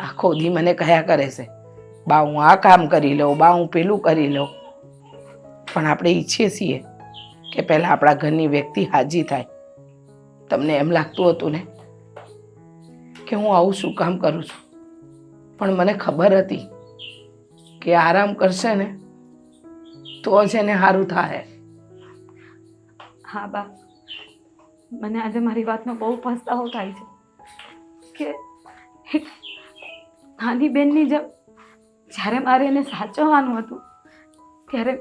[SPEAKER 7] આખો દી મને કહ્યા કરે છે, બા હું આ કામ કરી લઉં, બા હું પેલું કરી લઉં. પણ આપણે ઈચ્છીએ છીએ કે પહેલાં આપણા ઘરની વ્યક્તિ હાજી થાય. તમને એમ લાગતું હતું ને કે હું આવું શું કામ કરું છું, પણ મને ખબર હતી કે આરામ કરશે ને તો જ એને સારું થાય.
[SPEAKER 3] હા બા, મને આજે મારી વાતનો બહુ પસ્તાવો થાય છે કે એક નાની બેનની જેમ જ્યારે મારે એને સાચવવાનું હતું ત્યારે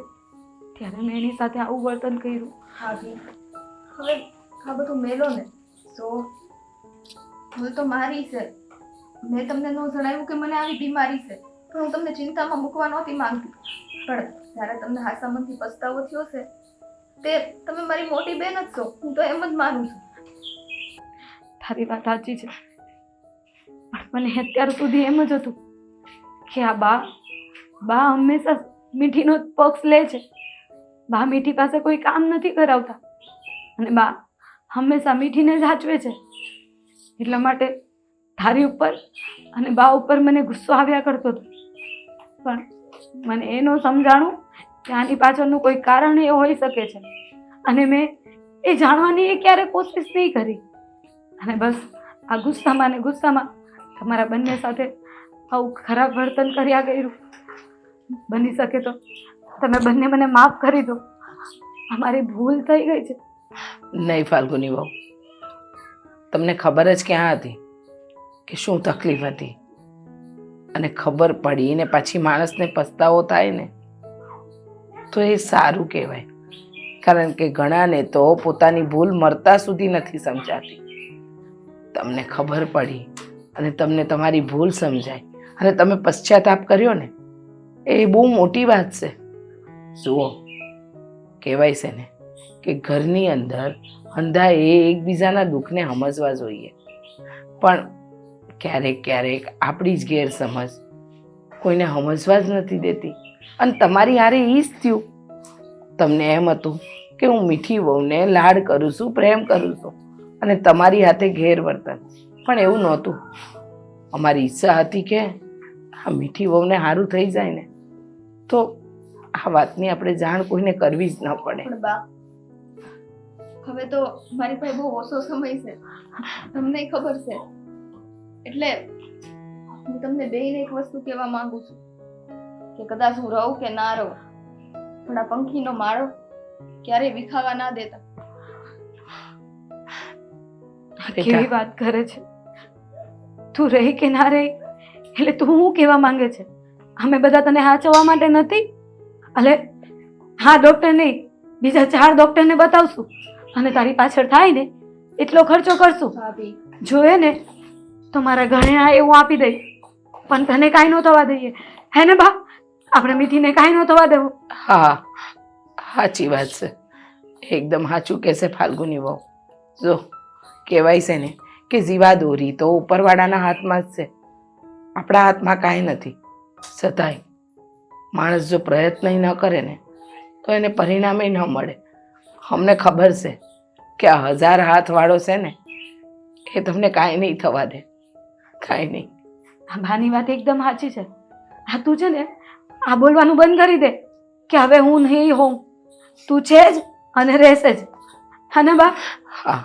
[SPEAKER 3] મેં એની સાથે આવું વર્તન કર્યું.
[SPEAKER 2] ભાભી, હવે આ બધું મેલો ને. તો ભૂલ તો મારી છે. મેં તમને ન જણાવ્યું કે મને આવી બીમારી છે, પણ હું તમને ચિંતામાં મૂકવા નહોતી માંગતી. પણ જ્યારે તમને હાસામણથી પસ્તાવો થયો છે તે તમે મારી મોટી બેન જ છો, હું તો એમ જ માનું છું.
[SPEAKER 3] તારી વાત સાચી છે, પણ મને અત્યાર સુધી એમ જ હતું કે આ બા હંમેશા મીઠીનો પક્ષ લે છે. બા મીઠી પાસે કોઈ કામ નથી કરાવતા અને બા હંમેશા મીઠીને જ સાચવે છે. એટલા માટે તારી ઉપર અને બા ઉપર મને ગુસ્સો આવ્યા કરતો હતો. પણ મને એ ન સમજાણું કે આની પાછળનું કોઈ કારણ એ હોઈ શકે છે અને મેં એ જાણવાની એ ક્યારે કોશિશ નહીં કરી. અને બસ આ ગુસ્સામાં ને ગુસ્સામાં તમારા બંને સાથે આવું ખરાબ વર્તન કર્યા કર્યું. બની શકે તો તમે બંને મને માફ કરી દો. અમારી ભૂલ થઈ ગઈ છે.
[SPEAKER 7] નહીં ફાલ્ગુની વહુ, તમને ખબર જ ક્યાં હતી કે શું તકલીફ હતી, અને ખબર પડી ને પાછી માણસને પસ્તાવો થાય ને તો એ સારું કહેવાય. કારણ કે ઘણાને તો પોતાની ભૂલ મરતા સુધી નથી સમજાતી. તમને ખબર પડી અને તમને તમારી ભૂલ સમજાય અને તમે પશ્ચાતાપ કર્યો ને, એ બહુ મોટી વાત છે. જુઓ, કહેવાય છે ને કે ઘરની અંદર અંધાએ એકબીજાના દુઃખને સમજવા જોઈએ, પણ ક્યારેક આપણી જ ગેરસમજ કોઈને સમજવા જ નથી દેતી. અને તમારી હારે એ જ થયું. તમને એમ હતું કે હું મીઠી વહુને લાડ કરું છું, પ્રેમ કરું છું, અને તમારી હાથે ગેરવર્તન. પણ એવું નહોતું. અમારી ઈચ્છા હતી કે આ મીઠી વહુને સારું થઈ જાય ને તો આ વાતની આપણે જાણ કોઈને કરવી જ ન પડે.
[SPEAKER 2] પણ બા, હવે તો મારી પાસે બહુ ઓછો સમય છે, તમને ખબર છે. એટલે હું તમને બેયને એક વસ્તુ કહેવા માંગુ છું કે કદાચ હું રહું કે ના રહું, થોડા પંખીનો માળો ક્યારેય વિખાવા ના દેતા.
[SPEAKER 3] કેવી વાત કરે છે તું, રહી કે ના રહી એટલે તું શું કહેવા માંગે છે? અમે બધા તને હાચવવા માટે નથી? અલે હા ડોક્ટર નહીં, બીજા 4 ડોક્ટરને બતાવશું અને તારી પાછળ થાય ને એટલો ખર્ચો કરશું.
[SPEAKER 2] ભાભી,
[SPEAKER 3] જોઈએ ને તો મારા ઘરેણા એવું આપી દઈ, પણ તને કાંઈ ન થવા દઈએ. હે ને બા? આપણે મીઠીને કાંઈ ન થવા દેવું.
[SPEAKER 7] હા, સાચી વાત છે. એકદમ સાચું કહેશે ફાલ્ગુની વહુ. જો કહેવાય છે ને કે જીવાદોરી તો ઉપરવાળાના હાથમાં જ છે, આપણા હાથમાં કાંઈ નથી. છતાંય માણસ જો પ્રયત્ન ન કરે ને તો એને પરિણામે ન મળે. અમને ખબર છે કે આ 1000 હાથવાળો છે ને એ તમને કાંઈ નહીં થવા દે, કાંઈ નહીં.
[SPEAKER 3] આ બાની વાત એકદમ સાચી છે. આ તું છે ને આ બોલવાનું બંધ કરી દે કે હવે હું નહીં હોઉં, તું છે જ અને રહેશે જ. હા ને બા?
[SPEAKER 7] હા,